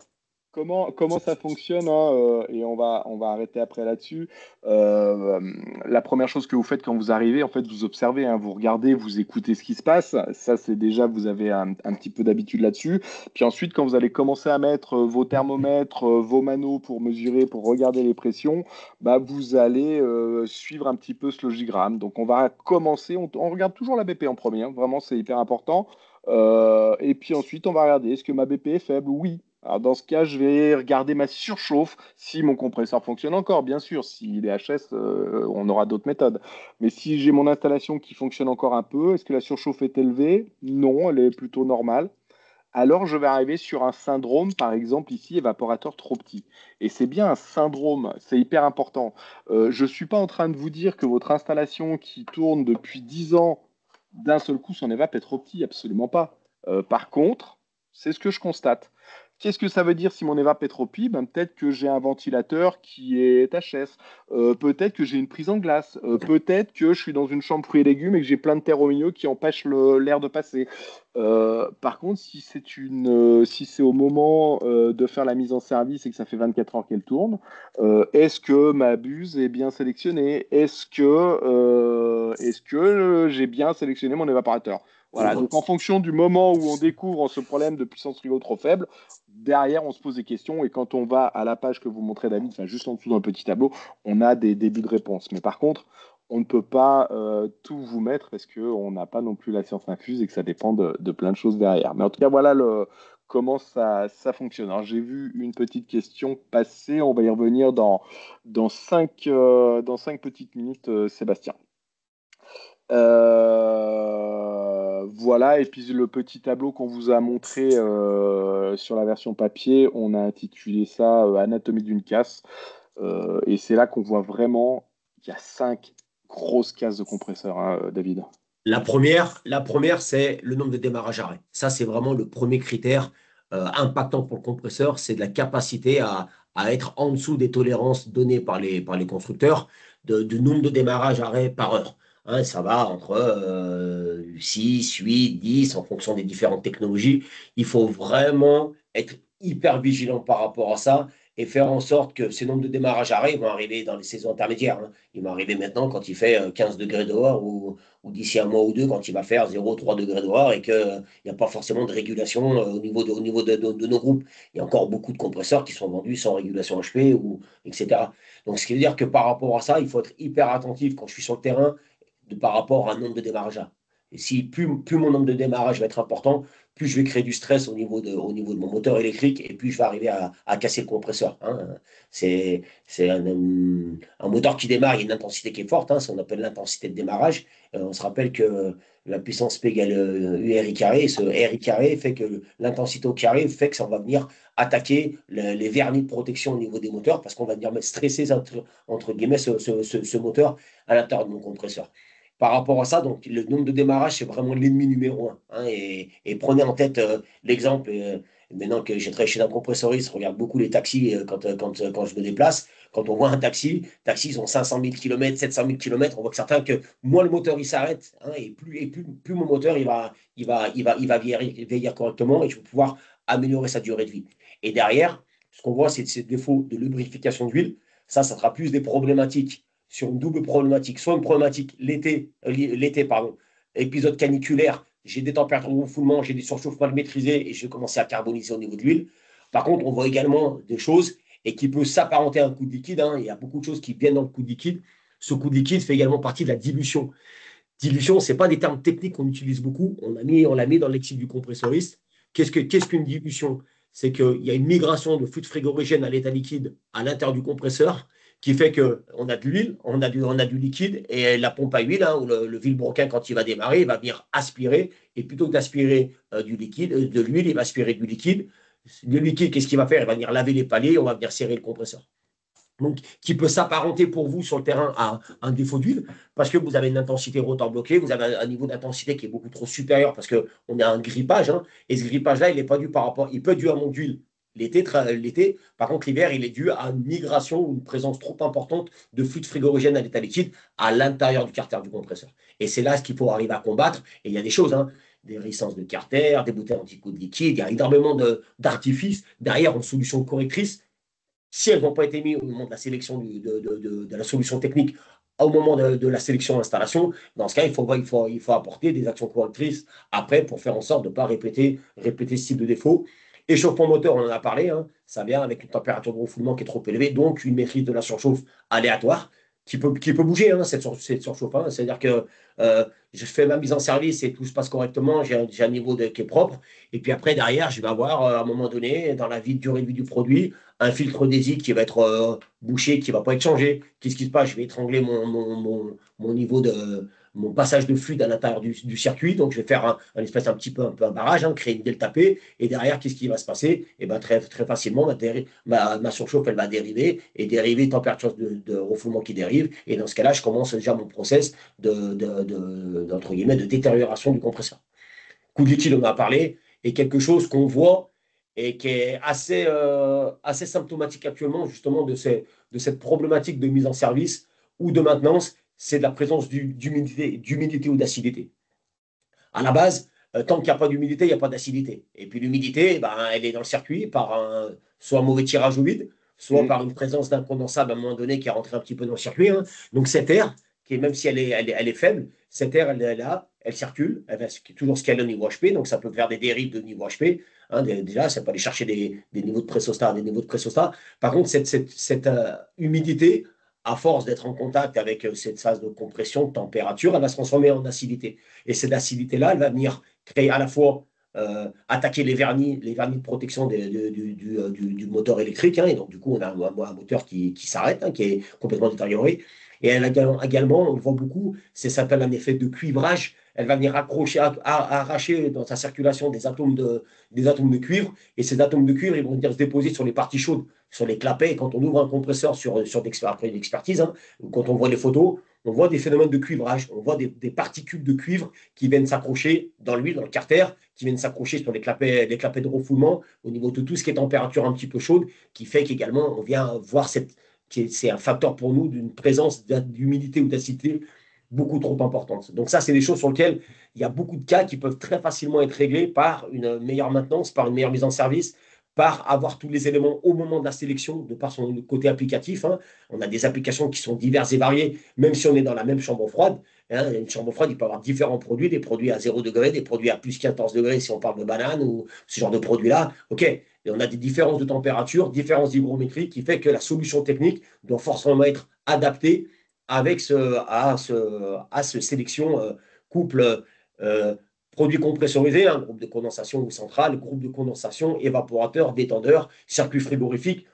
Comment ça fonctionne, hein, et on va arrêter après là-dessus. La première chose que vous faites quand vous arrivez, en fait, vous observez, hein, vous regardez, vous écoutez ce qui se passe. Ça, c'est déjà, vous avez un petit peu d'habitude là-dessus. Puis ensuite, quand vous allez commencer à mettre vos thermomètres, vos manos pour mesurer, pour regarder les pressions, bah, vous allez suivre un petit peu ce logigramme. Donc, on va commencer, on regarde toujours la BP en premier, hein, vraiment, c'est hyper important. Et puis ensuite, on va regarder, est-ce que ma BP est faible? Oui. Alors dans ce cas, je vais regarder ma surchauffe, si mon compresseur fonctionne encore, bien sûr. S'il est HS, on aura d'autres méthodes. Mais si j'ai mon installation qui fonctionne encore un peu, est-ce que la surchauffe est élevée? Non, elle est plutôt normale. Alors je vais arriver sur un syndrome, par exemple ici, évaporateur trop petit. Et c'est bien un syndrome, c'est hyper important. Je ne suis pas en train de vous dire que votre installation qui tourne depuis 10 ans, d'un seul coup, son évap est trop petit, absolument pas. Par contre, c'est ce que je constate. Qu'est-ce que ça veut dire si mon évap est trop petit? Ben, peut-être que j'ai un ventilateur qui est HS. Peut-être que j'ai une prise en glace. Peut-être que je suis dans une chambre fruits et légumes et que j'ai plein de terre au milieu qui empêche l'air de passer. Par contre, si c'est au moment de faire la mise en service et que ça fait 24 heures qu'elle tourne, est-ce que ma buse est bien sélectionnée? Est-ce que j'ai bien sélectionné mon évaporateur? Voilà, donc en fonction du moment où on découvre ce problème de puissance frigo trop faible, derrière on se pose des questions et quand on va à la page que vous montrez David, enfin juste en dessous dans le petit tableau, on a des débuts de réponse. Mais par contre, on ne peut pas tout vous mettre parce qu'on n'a pas non plus la science infuse et que ça dépend de plein de choses derrière. Mais en tout cas, voilà comment ça fonctionne. Alors j'ai vu une petite question passer, on va y revenir dans 5 petites minutes, Sébastien. Voilà, et puis le petit tableau qu'on vous a montré sur la version papier, on a intitulé ça Anatomie d'une casse. Et c'est là qu'on voit vraiment qu'il y a 5 grosses cases de compresseur, hein, David. La première, c'est le nombre de démarrages arrêts. Ça, c'est vraiment le premier critère impactant pour le compresseur, c'est de la capacité à être en dessous des tolérances données par les constructeurs de nombre de démarrages arrêts par heure. Hein, ça va entre 6, 8, 10 en fonction des différentes technologies. Il faut vraiment être hyper vigilant par rapport à ça et faire en sorte que ces nombres de démarrages arrêts vont arriver dans les saisons intermédiaires. Hein. Ils vont arriver maintenant quand il fait 15 degrés dehors ou d'ici un mois ou deux quand il va faire 0,3 degrés dehors et qu'il n'y a pas forcément de régulation au niveau de nos groupes. Il y a encore beaucoup de compresseurs qui sont vendus sans régulation HP, etc. Donc, ce qui veut dire que par rapport à ça, il faut être hyper attentif quand je suis sur le terrain par rapport à un nombre de démarrages. Et si plus mon nombre de démarrages va être important, plus je vais créer du stress au niveau de mon moteur électrique et plus je vais arriver à casser le compresseur. Hein. C'est un moteur qui démarre, il y a une intensité qui est forte, hein, ça on appelle l'intensité de démarrage. On se rappelle que la puissance P égale URI carré, et ce RI carré fait que l'intensité au carré fait que ça va venir attaquer les vernis de protection au niveau des moteurs parce qu'on va venir stresser entre guillemets ce moteur à l'intérieur de mon compresseur. Par rapport à ça, donc le nombre de démarrages, c'est vraiment l'ennemi numéro un. Hein, et prenez en tête l'exemple, maintenant que j'ai travaillé chez un compressoriste, je regarde beaucoup les taxis quand je me déplace. Quand on voit un taxi, ils ont 500 000 km, 700 000 km, on voit que certains que moins le moteur il s'arrête, hein, et plus mon moteur il va vieillir correctement et je vais pouvoir améliorer sa durée de vie. Et derrière, ce qu'on voit, c'est ces défauts de lubrification d'huile. Ça sera plus des problématiques sur une double problématique. Soit une problématique l'été, épisode caniculaire, j'ai des températures de refoulement, j'ai des surchauffes mal maîtrisées et je vais commencer à carboniser au niveau de l'huile. Par contre, on voit également des choses et qui peut s'apparenter à un coup de liquide. Il y a beaucoup de choses qui viennent dans le coup de liquide. Ce coup de liquide fait également partie de la dilution. Dilution, ce n'est pas des termes techniques qu'on utilise beaucoup. On l'a mis dans le lexique du compressoriste. Qu'est-ce qu'une dilution? C'est qu'il y a une migration de fluide frigorigène à l'état liquide à l'intérieur du compresseur qui fait qu'on a de l'huile, on a du liquide et la pompe à huile, ou le vilebrequin, quand il va démarrer, il va venir aspirer. Et plutôt que d'aspirer de l'huile, il va aspirer du liquide. Le liquide, qu'est-ce qu'il va faire? Il va venir laver les paliers, on va venir serrer le compresseur. Donc, qui peut s'apparenter pour vous sur le terrain à un défaut d'huile, parce que vous avez une intensité rotor bloquée, vous avez un niveau d'intensité qui est beaucoup trop supérieur, parce qu'on a un grippage, et ce grippage-là, il n'est pas dû par rapport, il peut être dû à un manque d'huile l'été, par contre, l'hiver, il est dû à une migration ou une présence trop importante de fluide frigorigène à l'état liquide à l'intérieur du carter du compresseur. Et c'est là ce qu'il faut arriver à combattre, et il y a des choses, des résistances de carter, des bouteilles anti-coup de liquide, il y a énormément d'artifices derrière en solution correctrice. Si elles n'ont pas été mises au moment de la sélection de la solution technique, au moment de la sélection d'installation, dans ce cas, il faut apporter des actions correctrices après pour faire en sorte de ne pas répéter ce type de défaut. Échauffement moteur, on en a parlé, ça vient avec une température de refoulement qui est trop élevée, donc une maîtrise de la surchauffe aléatoire qui peut bouger, cette surchauffe. C'est-à-dire que je fais ma mise en service et tout se passe correctement, j'ai un niveau qui est propre. Et puis après, derrière, je vais avoir, à un moment donné, dans la durée de vie du produit, un filtre DESI qui va être bouché, qui ne va pas être changé. Qu'est-ce qui se passe? Je vais étrangler mon niveau mon passage de fluide à l'intérieur du circuit. Donc, je vais faire un espèce un peu un barrage, créer une delta P. Et derrière, qu'est-ce qui va se passer? Et ben, très, très facilement, ma surchauffe, elle va dériver et dériver température de refoulement qui dérive. Et dans ce cas-là, je commence déjà mon process entre guillemets, de détérioration du compresseur. Coup de liquide, on en a parlé, et quelque chose qu'on voit et qui est assez symptomatique actuellement, justement, de cette problématique de mise en service ou de maintenance, c'est de la présence d'humidité ou d'acidité. À la base, tant qu'il n'y a pas d'humidité, il n'y a pas d'acidité. Et puis l'humidité, elle est dans le circuit par soit un mauvais tirage au vide, soit par une présence d'un condensable à un moment donné qui est rentré un petit peu dans le circuit. Donc cette air, même si elle est faible, cette air, elle est là, elle circule, elle va toujours se caler au niveau HP, donc ça peut faire des dérives de niveau HP. Déjà, ça peut aller chercher des niveaux de pressostat, Par contre, cette humidité, à force d'être en contact avec cette phase de compression, de température, elle va se transformer en acidité. Et cette acidité-là, elle va venir créer à la fois attaquer les vernis de protection du moteur électrique. Et donc, du coup, on a un moteur qui s'arrête, qui est complètement détérioré. Et elle également, on le voit beaucoup, ça s'appelle un effet de cuivrage. Elle va venir arracher dans sa circulation des atomes de cuivre. Et ces atomes de cuivre, ils vont venir se déposer sur les parties chaudes, sur les clapets. Et quand on ouvre un compresseur après une expertise, quand on voit les photos, on voit des phénomènes de cuivrage. On voit des particules de cuivre qui viennent s'accrocher dans l'huile, dans le carter, qui viennent s'accrocher sur les clapets de refoulement au niveau de tout ce qui est température un petit peu chaude, qui fait qu'également, on vient voir c'est un facteur pour nous d'une présence d'humidité ou d'acidité beaucoup trop importante. Donc ça, c'est des choses sur lesquelles il y a beaucoup de cas qui peuvent très facilement être réglés par une meilleure maintenance, par une meilleure mise en service, par avoir tous les éléments au moment de la sélection, de par son côté applicatif. On a des applications qui sont diverses et variées, même si on est dans la même chambre froide. Une chambre froide, il peut y avoir différents produits, des produits à 0 degré, des produits à plus 14 degrés si on parle de banane ou ce genre de produits-là. OK. Et on a des différences de température, différences d'hygrométrie qui fait que la solution technique doit forcément être adaptée avec à ce sélection couple produit compressorisé, groupe de condensation ou centrale, groupe de condensation, évaporateur, détendeur, circuit frigorifique.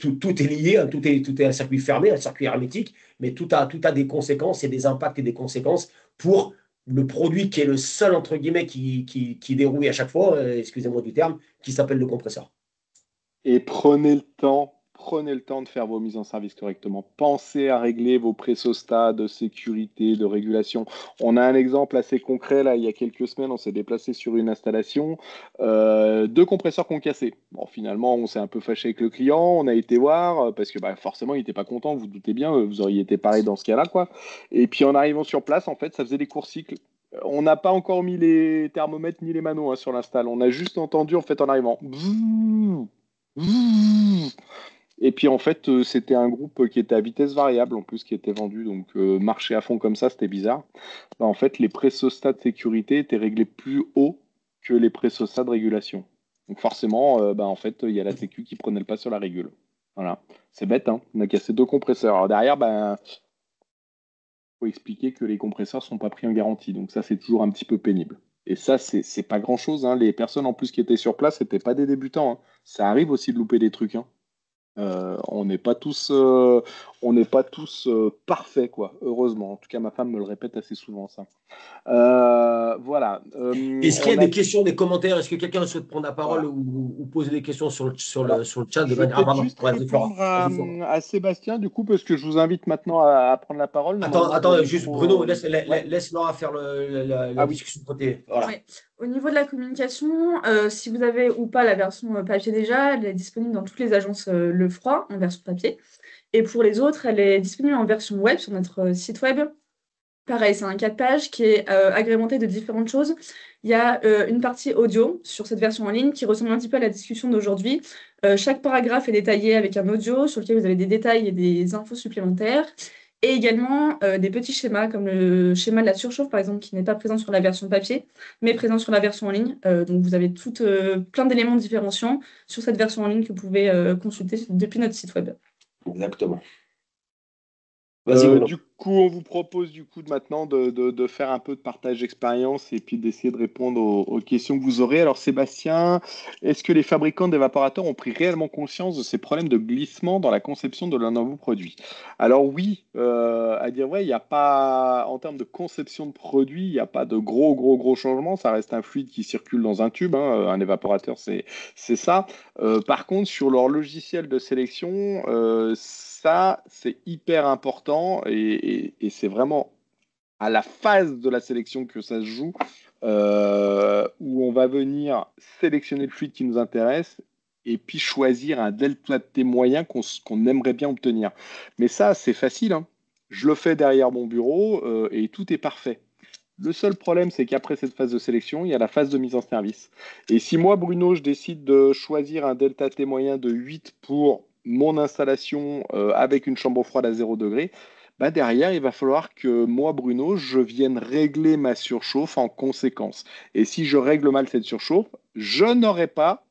Tout est lié, tout est un circuit fermé, un circuit hermétique, mais tout a des conséquences et des impacts et des conséquences pour le produit qui est le seul, entre guillemets, qui dérouille à chaque fois, excusez-moi du terme, qui s'appelle le compresseur. Et prenez le temps de faire vos mises en service correctement. Pensez à régler vos pressostats de sécurité, de régulation. On a un exemple assez concret, là, il y a quelques semaines, on s'est déplacé sur une installation, 2 compresseurs qui ont cassé. Bon, finalement, on s'est un peu fâché avec le client, on a été voir, parce que forcément, il n'était pas content, vous doutez bien, vous auriez été pareil dans ce cas-là, quoi. Et puis, en arrivant sur place, en fait, ça faisait des courts cycles. On n'a pas encore mis les thermomètres ni les manos sur l'install. On a juste entendu, en fait, en arrivant. Et puis en fait, c'était un groupe qui était à vitesse variable en plus qui était vendu, donc marcher à fond comme ça, c'était bizarre. Bah, en fait, les pressostats de sécurité étaient réglés plus haut que les pressostats de régulation. Donc forcément, bah, en fait, il y a la sécu qui prenait le pas sur la régule. Voilà, c'est bête, hein. On a cassé deux compresseurs. Alors derrière, ben, faut expliquer que les compresseurs sont pas pris en garantie, donc ça c'est toujours un petit peu pénible. Et ça, c'est pas grand-chose, hein. Les personnes en plus qui étaient sur place, n'étaient pas des débutants, hein. Ça arrive aussi de louper des trucs, hein. On n'est pas tous, parfaits, quoi. Heureusement. En tout cas, ma femme me le répète assez souvent, ça. Voilà. Est-ce qu'il y a On a des questions, des commentaires? Est-ce que quelqu'un souhaite prendre la parole voilà. ou poser des questions Alors, sur le chat de je vais manière. Ah, peut-être pardon, juste vas-y, Flora. répondre Vas-y, Flora. à Sébastien, du coup, parce que je vous invite maintenant à prendre la parole. Attends, Normalement, vos attends, juste Bruno, micros. Ouais. laisse Laura faire la Ah oui. discussion côté. Voilà. Ouais. Au niveau de la communication, si vous avez ou pas la version papier déjà, elle est disponible dans toutes les agences Lefroy en version papier. Et pour les autres, elle est disponible en version web sur notre site web. Pareil, c'est un 4 pages qui est agrémenté de différentes choses. Il y a une partie audio sur cette version en ligne qui ressemble un petit peu à la discussion d'aujourd'hui. Chaque paragraphe est détaillé avec un audio sur lequel vous avez des détails et des infos supplémentaires. Et également des petits schémas, comme le schéma de la surchauffe, par exemple, qui n'est pas présent sur la version papier, mais présent sur la version en ligne. Donc vous avez plein d'éléments différenciants sur cette version en ligne que vous pouvez consulter depuis notre site web. Exactement. Vas-y, Bruno. Du coup, on vous propose maintenant de faire un peu de partage d'expérience et puis d'essayer de répondre aux questions que vous aurez. Alors, Sébastien, est-ce que les fabricants d'évaporateurs ont pris réellement conscience de ces problèmes de glissement dans la conception de leurs nouveaux produits? Alors oui, à dire vrai, il n'y a pas, en termes de conception de produit, il n'y a pas de gros changements. Ça reste un fluide qui circule dans un tube, hein. Un évaporateur, c'est ça. Par contre, sur leur logiciel de sélection, ça, c'est hyper important et c'est vraiment à la phase de la sélection que ça se joue, où on va venir sélectionner le fluide qui nous intéresse et puis choisir un delta T moyen qu'on aimerait bien obtenir. Mais ça, c'est facile, hein. Je le fais derrière mon bureau et tout est parfait. Le seul problème, c'est qu'après cette phase de sélection, il y a la phase de mise en service. Et si moi, Bruno, je décide de choisir un delta T moyen de 8 pour mon installation avec une chambre froide à 0 degré, bah derrière, il va falloir que moi, Bruno, je vienne régler ma surchauffe en conséquence. Et si je règle mal cette surchauffe, je n'aurai pas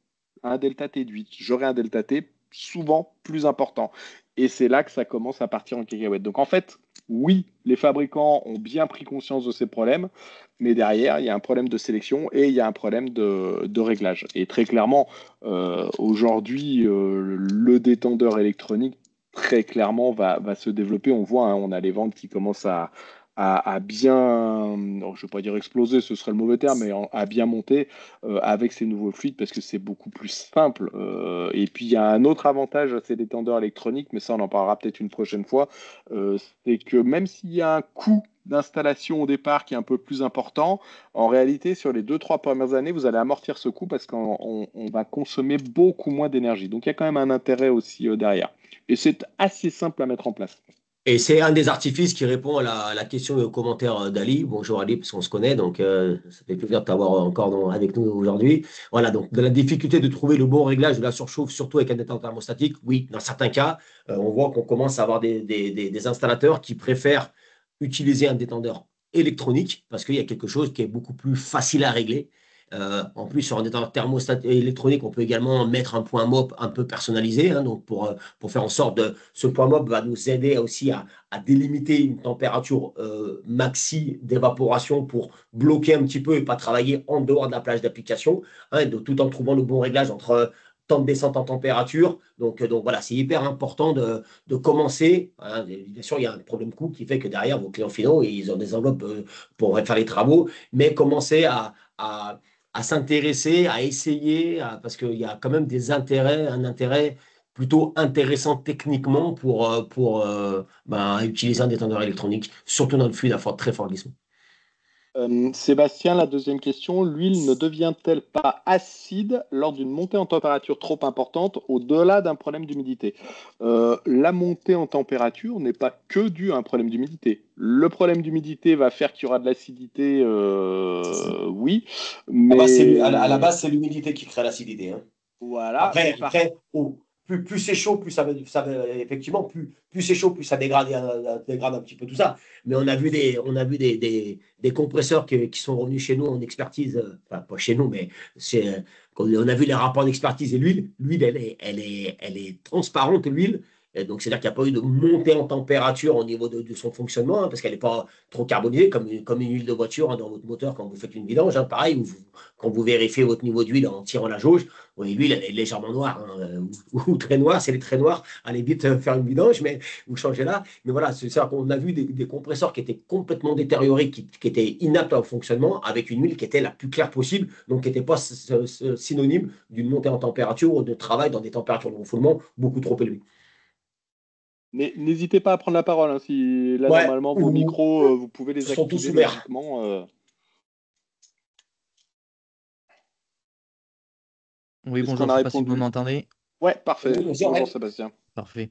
un delta T de 8. J'aurai un delta T souvent plus important. Et c'est là que ça commence à partir en cacahuète. Donc en fait, oui, les fabricants ont bien pris conscience de ces problèmes, mais derrière, il y a un problème de sélection et il y a un problème de réglage. Et très clairement, aujourd'hui, le détendeur électronique, très clairement, va se développer. On voit, hein, on a les ventes qui commencent à bien, je ne vais pas dire exploser, ce serait le mauvais terme, mais à bien monter avec ces nouveaux fluides parce que c'est beaucoup plus simple. Et puis, il y a un autre avantage à ces détendeurs électroniques, mais ça, on en parlera peut-être une prochaine fois, c'est que même s'il y a un coût d'installation au départ qui est un peu plus important, en réalité, sur les 2-3 premières années, vous allez amortir ce coût parce qu'on va consommer beaucoup moins d'énergie. Donc, il y a quand même un intérêt aussi derrière. Et c'est assez simple à mettre en place. Et c'est un des artifices qui répond à la question et au commentaire d'Ali. Bonjour Ali, parce qu'on se connaît, donc ça fait plaisir de t'avoir encore avec nous aujourd'hui. Voilà, donc de la difficulté de trouver le bon réglage de la surchauffe, surtout avec un détendeur thermostatique, oui, dans certains cas, on voit qu'on commence à avoir des installateurs qui préfèrent utiliser un détendeur électronique parce qu'il y a quelque chose qui est beaucoup plus facile à régler. En plus, sur un détendeur thermostatique électronique, on peut également mettre un point MOP un peu personnalisé, hein, donc pour faire en sorte de ce point MOP va nous aider aussi à délimiter une température maxi d'évaporation pour bloquer un petit peu et pas travailler en dehors de la plage d'application, hein, tout en trouvant le bon réglage entre temps de descente en température. Donc voilà, c'est hyper important de commencer, hein. Bien sûr, il y a un problème coût qui fait que derrière, vos clients finaux, ils ont des enveloppes pour faire les travaux, mais commencer à s'intéresser, à essayer, parce qu'il y a quand même un intérêt plutôt intéressant techniquement pour utiliser un détendeur électronique, surtout dans le fluide à très fort glissement. Sébastien, la deuxième question, l'huile ne devient-elle pas acide lors d'une montée en température trop importante au-delà d'un problème d'humidité? La montée en température n'est pas que due à un problème d'humidité. Le problème d'humidité va faire qu'il y aura de l'acidité, oui, À mais la base, c'est l'humidité qui crée l'acidité, hein. voilà. Après, plus c'est chaud, plus effectivement, plus c'est chaud, plus ça dégrade un petit peu tout ça. Mais on a vu des compresseurs qui sont revenus chez nous en expertise, enfin pas chez nous, mais on a vu les rapports d'expertise et l'huile, elle est transparente, l'huile. Et donc, c'est-à-dire qu'il n'y a pas eu de montée en température au niveau de son fonctionnement, hein, parce qu'elle n'est pas trop carbonisée, comme une huile de voiture, hein, dans votre moteur quand vous faites une vidange. Hein, pareil, quand vous vérifiez votre niveau d'huile en tirant la jauge, oui, l'huile, elle est légèrement noire, hein, ou très noire. Si elle est très noire, allez vite faire une vidange, mais vous changez là. Mais voilà, c'est-à-dire qu'on a vu des compresseurs qui étaient complètement détériorés, qui étaient inaptes au fonctionnement, avec une huile qui était la plus claire possible, donc qui n'était pas synonyme d'une montée en température ou de travail dans des températures de refoulement beaucoup trop élevées. Mais n'hésitez pas à prendre la parole. Hein, si là, normalement, vos micros, vous pouvez les activer logiquement. Oui, bonjour, je ne sais pas si vous m'entendez. Ouais, parfait. Bonjour, Sébastien. Parfait.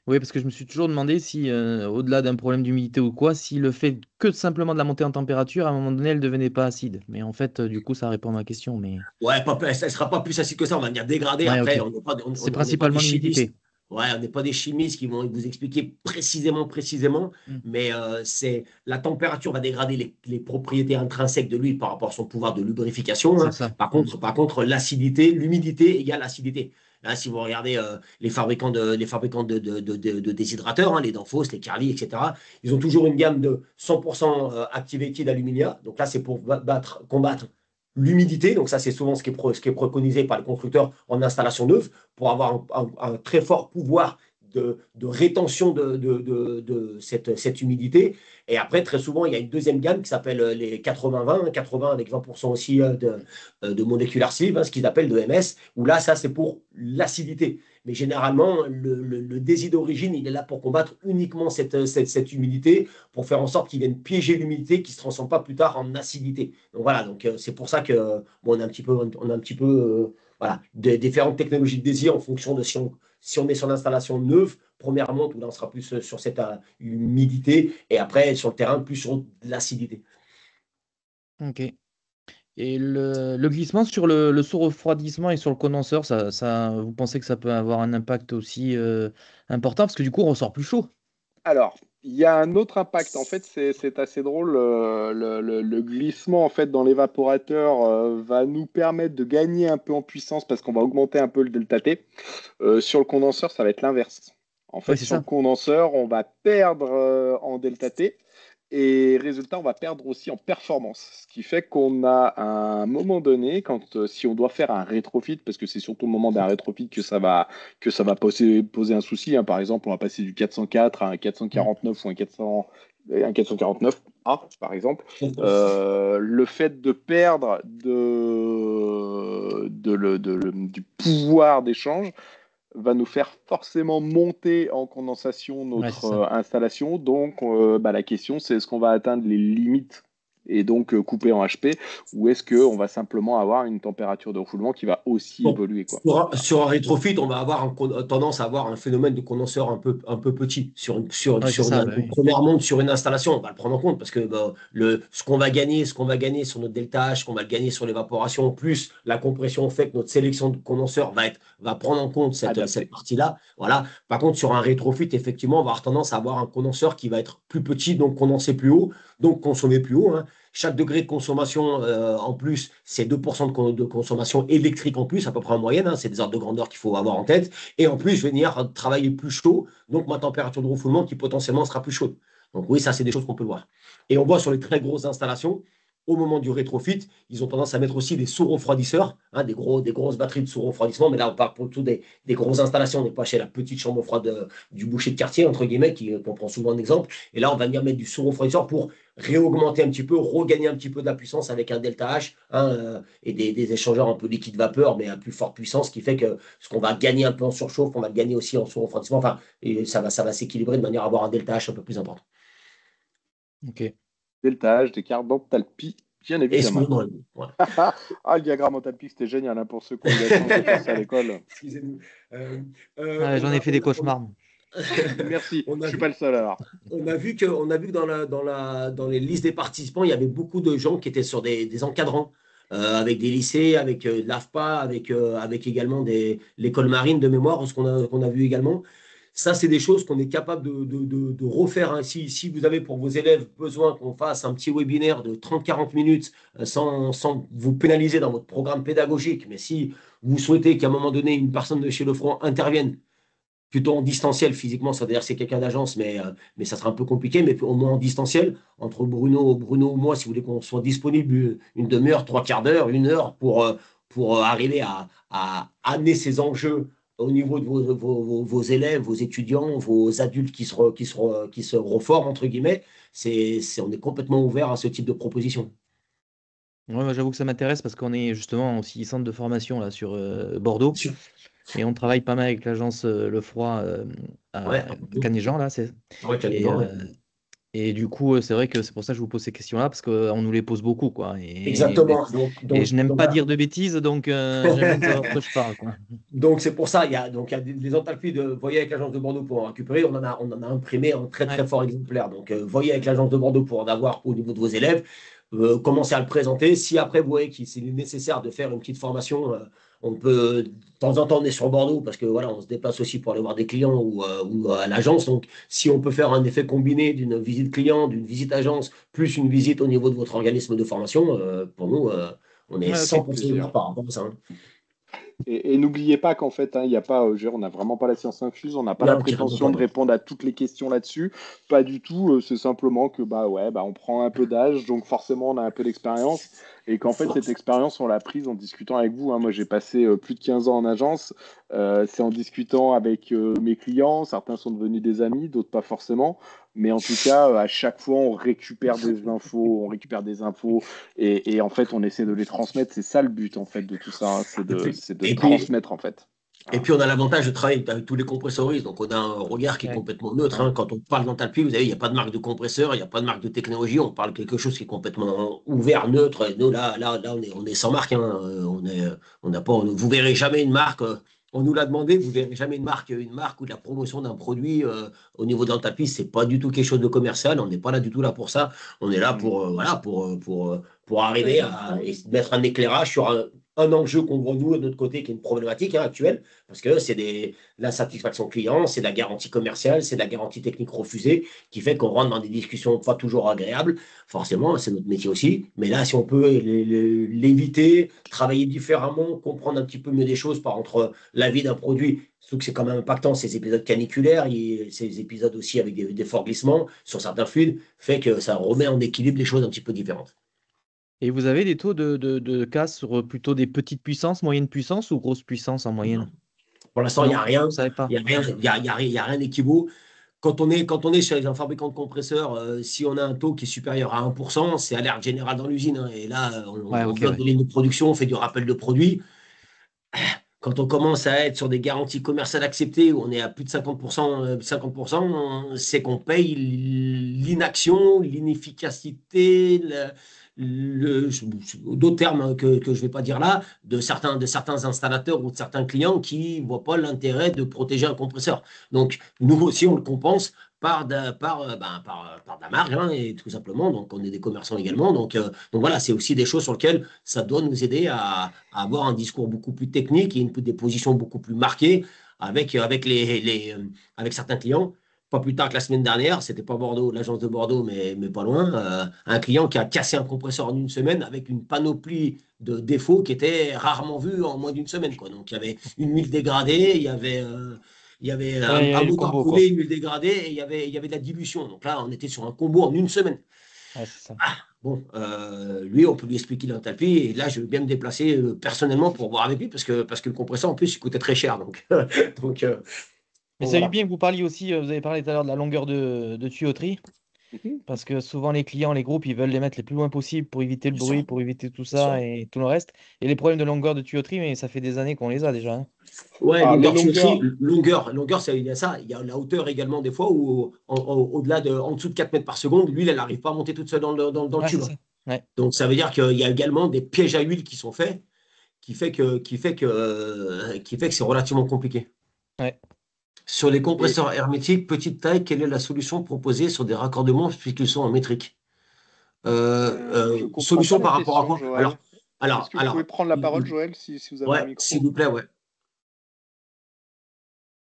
Oui, parce que je me suis toujours demandé si, au-delà d'un problème d'humidité ou quoi, si le fait que simplement de la montée en température, à un moment donné, elle ne devenait pas acide. Mais en fait, du coup, ça répond à ma question. Mais... Ouais, elle ne sera pas plus acide que ça, on va dire dégradée. Ouais, après, okay. C'est principalement l'humidité. Ouais, on n'est pas des chimistes qui vont vous expliquer précisément, mais c'est la température va dégrader les propriétés intrinsèques de l'huile par rapport à son pouvoir de lubrification. Hein. Par contre, l'acidité, l'humidité égale acidité. Là, si vous regardez les fabricants de déshydrateurs, hein, les Danfoss, les Carly, etc., ils ont toujours une gamme de 100% activated alumina. Donc là, c'est pour combattre l'humidité. Donc ça, c'est souvent ce qui est préconisé par les constructeurs en installation neuve pour avoir un très fort pouvoir de rétention de cette humidité. Et après, très souvent, il y a une deuxième gamme qui s'appelle les 80-20, 80 avec 20% aussi de molecular sieve, hein, ce qu'ils appellent de MS, où là, ça, c'est pour l'acidité. Mais généralement, le désir d'origine, il est là pour combattre uniquement cette humidité, pour faire en sorte qu'il vienne piéger l'humidité qui ne se transforme pas plus tard en acidité. Donc voilà, donc, c'est pour ça que on a un petit peu voilà, différentes technologies de désir en fonction de si on est sur l'installation neuve, premièrement, où là on sera plus sur cette humidité, et après sur le terrain, plus sur l'acidité. Ok. Et le glissement sur le sous-refroidissement et sur le condenseur, vous pensez que ça peut avoir un impact aussi important? Parce que du coup, on ressort plus chaud. Alors, il y a un autre impact. En fait, c'est assez drôle. Le glissement en fait, dans l'évaporateur va nous permettre de gagner un peu en puissance parce qu'on va augmenter un peu le delta T. Sur le condenseur, ça va être l'inverse. En fait, sur le condenseur, on va perdre en delta T. Et résultat, on va perdre aussi en performance. Ce qui fait qu'on a à un moment donné, si on doit faire un rétrofit, parce que c'est surtout au moment d'un rétrofit que ça va poser un souci. Hein. Par exemple, on va passer du 404 à un 449 ou un 449A, par exemple. Le fait de perdre du pouvoir d'échange va nous faire forcément monter en condensation notre installation. Donc, la question, c'est est-ce qu'on va atteindre les limites et donc couper en HP, ou est-ce qu'on va simplement avoir une température de refoulement qui va aussi évoluer, quoi. Sur un rétrofit, on va avoir tendance à avoir un phénomène de condenseur un peu petit. Première monte sur une installation, on va le prendre en compte parce que ce qu'on va gagner sur notre delta H, ce qu'on va gagner sur l'évaporation, plus la compression fait que notre sélection de condenseurs va prendre en compte cette partie-là. Voilà. Par contre, sur un rétrofit, effectivement, on va avoir tendance à avoir un condenseur qui va être plus petit, donc condenser plus haut, donc consommer plus haut. Hein. Chaque degré de consommation en plus, c'est 2% de consommation électrique en plus, à peu près en moyenne. Hein, c'est des ordres de grandeur qu'il faut avoir en tête. Et en plus, je vais venir travailler plus chaud, donc ma température de refoulement qui potentiellement sera plus chaude. Donc oui, ça, c'est des choses qu'on peut voir. Et on voit sur les très grosses installations, au moment du rétrofit, ils ont tendance à mettre aussi des sous-refroidisseurs, hein, des grosses batteries de sous-refroidissement. Mais là, on parle plutôt des grosses installations. On n'est pas chez la petite chambre froide du boucher de quartier, entre guillemets, qu'on prend souvent en exemple. Et là, on va venir mettre du sous-refroidisseur pour réaugmenter un petit peu, regagner un petit peu de la puissance avec un delta H, hein, et des échangeurs un peu liquide-vapeur, mais à plus forte puissance, ce qui fait que ce qu'on va gagner un peu en surchauffe, on va le gagner aussi en sous-refroidissement. Enfin, et ça va s'équilibrer de manière à avoir un delta H un peu plus important. Ok. Delta H, des cartes d'enthalpie, bien évidemment. Ouais. Le diagramme enthalpique, c'était génial, hein, pour ceux qui ont fait ça à l'école. Excusez-nous. J'en ai fait des cauchemars. Merci, je ne suis pas le seul alors. On a vu que dans les listes des participants, il y avait beaucoup de gens qui étaient sur des encadrants avec des lycées, avec de l'AFPA, avec également l'école marine de mémoire, ce qu'on a vu également. Ça, c'est des choses qu'on est capable de refaire. Hein. Si vous avez pour vos élèves besoin qu'on fasse un petit webinaire de 30-40 minutes sans vous pénaliser dans votre programme pédagogique, mais si vous souhaitez qu'à un moment donné, une personne de chez Lefranc intervienne plutôt en distanciel physiquement, c'est-à-dire que c'est quelqu'un d'agence, mais ça sera un peu compliqué, mais au moins en distanciel, entre Bruno ou moi, si vous voulez qu'on soit disponible une demi-heure, trois quarts d'heure, une heure pour arriver à amener ces enjeux au niveau de vos élèves, vos étudiants, vos adultes qui se reforment, entre guillemets, on est complètement ouvert à ce type de proposition. Ouais, moi, j'avoue que ça m'intéresse parce qu'on est justement aussi centre de formation là, sur Bordeaux. Et on travaille pas mal avec l'agence Lefroy à Canéjan, là. Ouais, Canéjan, et du coup, c'est vrai que c'est pour ça que je vous pose ces questions-là, parce qu'on nous les pose beaucoup, quoi. Exactement. Et je n'aime pas dire de bêtises, donc j'aime bien savoir de quoi je parle, quoi. Donc c'est pour ça, il y a des entalpies voyez avec l'agence de Bordeaux pour en récupérer. On en a imprimé un très très fort exemplaire. Donc voyez avec l'agence de Bordeaux pour en avoir au niveau de vos élèves. Commencez à le présenter. Si après vous voyez qu'il est nécessaire de faire une petite formation, on peut, de temps en temps, on est sur Bordeaux parce que voilà, on se déplace aussi pour aller voir des clients ou à l'agence. Donc, si on peut faire un effet combiné d'une visite client, d'une visite agence, plus une visite au niveau de votre organisme de formation, pour nous, on est 100% ouvert par rapport à ça. Hein. Et n'oubliez pas qu'en fait, il y a pas, on n'a vraiment pas la science infuse, on n'a pas la prétention de répondre à toutes les questions là-dessus. Pas du tout. C'est simplement que on prend un peu d'âge, donc forcément on a un peu d'expérience. Et qu'en fait, cette expérience, on l'a prise en discutant avec vous. Hein. Moi, j'ai passé plus de 15 ans en agence. C'est en discutant avec mes clients. Certains sont devenus des amis, d'autres pas forcément. Mais en tout cas, à chaque fois, on récupère des infos, et en fait, on essaie de les transmettre. C'est ça le but, en fait, de tout ça. Hein. C'est de transmettre, en fait. Et puis, on a l'avantage de travailler avec tous les compressoristes. Donc, on a un regard qui est complètement neutre. Hein. Quand on parle d'Entalpi, vous savez, il n'y a pas de marque de compresseur, il n'y a pas de marque de technologie. On parle de quelque chose qui est complètement ouvert, neutre. Et nous, là on est sans marque. Hein. On n'a pas, vous ne verrez jamais une marque. On nous l'a demandé, vous ne verrez jamais une marque ou de la promotion d'un produit au niveau d'Entalpi. Ce n'est pas du tout quelque chose de commercial. On n'est pas là du tout là pour ça. On est là pour arriver à mettre un éclairage sur un enjeu qu'on voit nous de notre côté qui est une problématique actuelle, parce que c'est la satisfaction client, c'est la garantie commerciale, c'est la garantie technique refusée qui fait qu'on rentre dans des discussions pas toujours agréables. Forcément, c'est notre métier aussi. Mais là, si on peut l'éviter, travailler différemment, comprendre un petit peu mieux des choses par entre la vie d'un produit, surtout que c'est quand même impactant, ces épisodes caniculaires, ces épisodes aussi avec des forts glissements sur certains fluides, fait que ça remet en équilibre des choses un petit peu différentes. Et vous avez des taux de casse sur plutôt des petites puissances, moyennes puissances ou grosses puissances en moyenne? Pour l'instant, il n'y a rien. Il n'y a rien d'équivaut. Quand on est chez un fabricant de compresseurs, si on a un taux qui est supérieur à 1%, c'est alerte générale dans l'usine. Hein. Et là, on bloque des lignes de production, on fait du rappel de produits. Quand on commence à être sur des garanties commerciales acceptées, où on est à plus de 50%, c'est qu'on paye l'inaction, l'inefficacité, d'autres termes que je ne vais pas dire là, de certains installateurs ou de certains clients qui ne voient pas l'intérêt de protéger un compresseur. Donc, nous aussi, on le compense par de la marge, hein, et tout simplement. Donc, on est des commerçants également. Donc voilà, c'est aussi des choses sur lesquelles ça doit nous aider à avoir un discours beaucoup plus technique et des positions beaucoup plus marquées avec certains clients. Pas plus tard que la semaine dernière, c'était pas Bordeaux, l'agence de Bordeaux, mais pas loin, un client qui a cassé un compresseur en une semaine avec une panoplie de défauts qui était rarement vue en moins d'une semaine. Quoi. Donc, il y avait une huile dégradée, il y avait un moteur coulé, une huile dégradée, et il y avait de la dilution. Donc là, on était sur un combo en une semaine. Ouais, c'est ça. Lui, on peut lui expliquer l'Entalpi, et là, je vais bien me déplacer personnellement pour voir avec lui, parce que le compresseur, en plus, il coûtait très cher. Mais ça a eu bien que vous parliez aussi, vous avez parlé tout à l'heure de la longueur de tuyauterie, parce que souvent les clients, les groupes, ils veulent les mettre les plus loin possible pour éviter le bruit, pour éviter tout ça et tout le reste. Et les problèmes de longueur de tuyauterie, mais ça fait des années qu'on les a déjà. Hein. Ouais, longueur, il y a ça. Il y a la hauteur également, des fois, où au-delà en dessous de 4 mètres par seconde, l'huile, elle n'arrive pas à monter toute seule dans le tube. Ouais. Donc, ça veut dire qu'il y a également des pièges à huile qui sont faits, qui fait que c'est relativement compliqué. Ouais. Sur les compresseurs hermétiques, petite taille, quelle est la solution proposée sur des raccordements puisqu'ils sont en métrique? Solution par rapport à quoi? Est-ce que vous pouvez prendre la parole, Joël, si vous avez un ouais, micro? s'il vous plaît, ouais.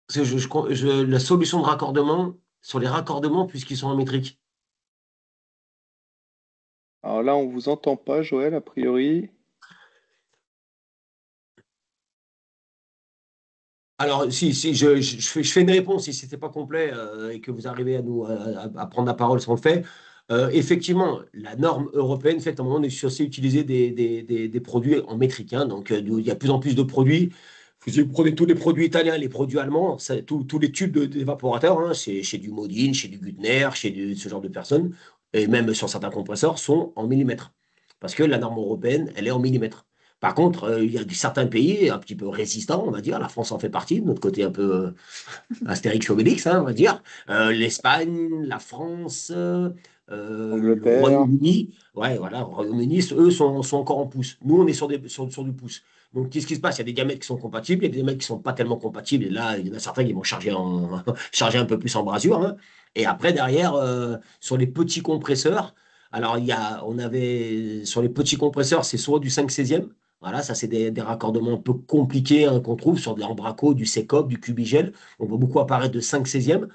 Parce que la solution de raccordement, sur les raccordements, puisqu'ils sont en métrique. Alors là, on vous entend pas, Joël, a priori. Alors, si je fais une réponse, si ce n'était pas complet et que vous arrivez à prendre la parole, si on le fait. Effectivement, la norme européenne fait à un moment, on est censé utiliser des produits en métrique. Hein. Donc, il y a de plus en plus de produits. Vous prenez tous les produits italiens, les produits allemands, tous les tubes d'évaporateurs, hein, chez du Modine, chez du Güttner, ce genre de personnes, et même sur certains compresseurs, sont en millimètres. Parce que la norme européenne, elle est en millimètres. Par contre, il y a certains pays un petit peu résistants, on va dire. La France en fait partie, de notre côté un peu Astérix Obélix, hein, on va dire. L'Espagne, la France, le Angleterre. Royaume-Uni. Ouais, voilà, le Royaume-Uni, eux sont encore en pouce. Nous, on est sur du pouce. Donc, qu'est-ce qui se passe? Il y a des diamètres qui sont compatibles, il y a des diamètres qui ne sont pas tellement compatibles. Et là, il y en a certains qui vont charger un peu plus en brasure. Hein. Et après, derrière, sur les petits compresseurs, alors, on avait, sur les petits compresseurs, c'est soit du 5/16e. Voilà, ça, c'est des raccordements un peu compliqués hein, qu'on trouve sur des Embraco, du Secop, du Cubigel. On voit beaucoup apparaître de 5/16e.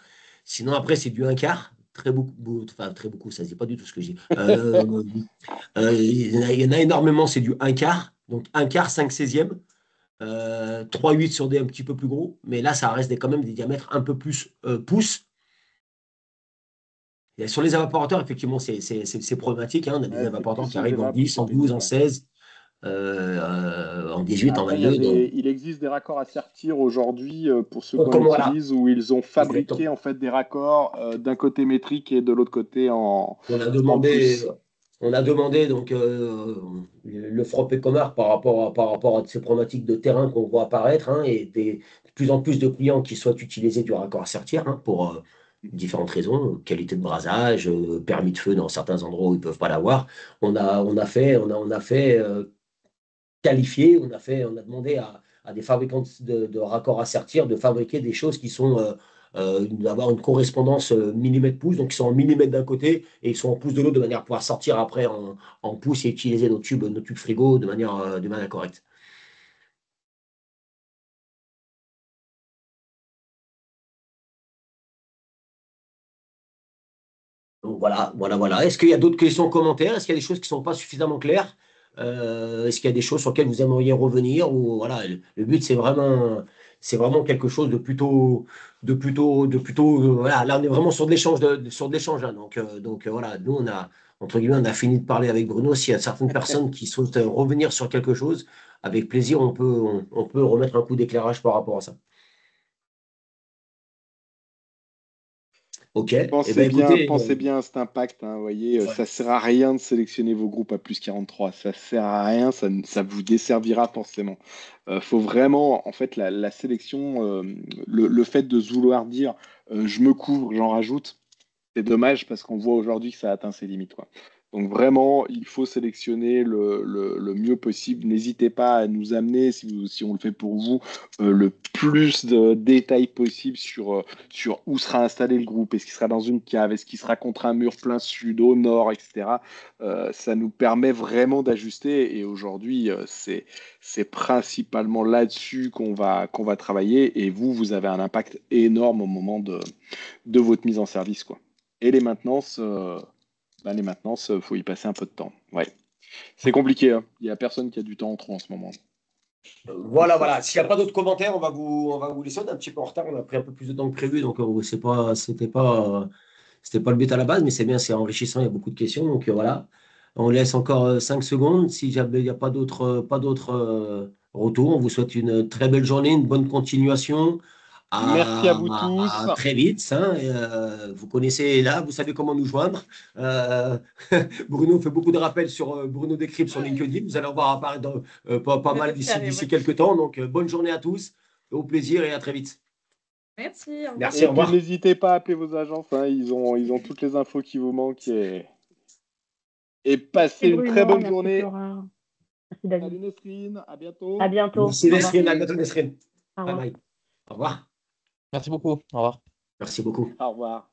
Sinon, après, c'est du 1/4. Très beaucoup, enfin, très beaucoup, ça ne dit pas du tout ce que je dis. Il y en a énormément, c'est du 1/4. Donc, 1/4, 5/16e. 3/8 sur des un petit peu plus gros. Mais là, ça reste quand même des diamètres un peu plus pouces. Et sur les évaporateurs, effectivement, c'est problématique. Hein. On a des évaporateurs qui arrivent en 10, en 12, en 16, en 18, en Après, 22. il existe des raccords à sertir aujourd'hui pour ceux qu'on Comme voilà. utilise où ils ont fabriqué Exactement. en fait des raccords d'un côté métrique et de l'autre côté en On a demandé, pouces. donc le FROP Ecomar par rapport à ces problématiques de terrain qu'on voit apparaître hein, et de plus en plus de clients qui souhaitent utiliser du raccord à sertir hein, pour différentes raisons, qualité de brasage, permis de feu dans certains endroits où ils ne peuvent pas l'avoir. On a fait qualifier, on a demandé à des fabricants de raccords à sertir de fabriquer des choses qui sont d'avoir une correspondance millimètre-pouce, donc ils sont en millimètres d'un côté et ils sont en pouces de l'autre de manière à pouvoir sortir après en pouces et utiliser nos tubes frigo de manière correcte. Donc voilà. Est-ce qu'il y a d'autres questions, commentaires? Est-ce qu'il y a des choses qui ne sont pas suffisamment claires? Est-ce qu'il y a des choses sur lesquelles vous aimeriez revenir? Ou voilà, le but c'est vraiment quelque chose voilà, là on est vraiment sur de l'échange hein. Donc voilà, nous on a entre guillemets on a fini de parler avec Bruno. S'il y a certaines personnes qui souhaitent revenir sur quelque chose, avec plaisir on peut remettre un coup d'éclairage par rapport à ça. Ok. Pensez bien à cet impact. Hein, vous voyez, ça sert à rien de sélectionner vos groupes à plus 43. Ça sert à rien, ça vous desservira forcément. Faut vraiment, en fait, la sélection, le fait de se vouloir dire je me couvre, j'en rajoute, c'est dommage parce qu'on voit aujourd'hui que ça atteint ses limites, quoi. Donc vraiment, il faut sélectionner le mieux possible. N'hésitez pas à nous amener, si on le fait pour vous, le plus de détails possible sur où sera installé le groupe. Est-ce qu'il sera dans une cave? Est-ce qu'il sera contre un mur plein sud, au nord, etc. Ça nous permet vraiment d'ajuster. Et aujourd'hui, c'est principalement là-dessus qu'on va travailler. Et vous avez un impact énorme au moment de votre mise en service, quoi. Et les maintenances, faut y passer un peu de temps. Ouais. C'est compliqué, hein. Il n'y a personne qui a du temps en trop en ce moment. Voilà. S'il n'y a pas d'autres commentaires, on va vous laisser. On est un petit peu en retard. On a pris un peu plus de temps que prévu, donc c'était pas le but à la base, mais c'est bien, c'est enrichissant. Il y a beaucoup de questions, donc voilà. On laisse encore 5 secondes. Si jamais il n'y a pas d'autres retours, on vous souhaite une très belle journée, une bonne continuation. Merci à vous tous. À très vite. Hein, vous connaissez là, vous savez comment nous joindre. Bruno fait beaucoup de rappels sur Bruno Décrypte sur LinkedIn. Vous allez en voir apparaître pas mal d'ici quelques temps. Donc, bonne journée à tous. Au plaisir et à très vite. Merci. Merci, au revoir. N'hésitez pas à appeler vos agences. Hein, ils ont toutes les infos qui vous manquent. Et passez une très bonne journée. Flora. Merci David. Salut Nesrine, à bientôt. À bientôt. Merci Nesrine, à bientôt Nesrine. Au revoir. Bye bye. Au revoir. Merci beaucoup. Au revoir. Merci beaucoup. Au revoir.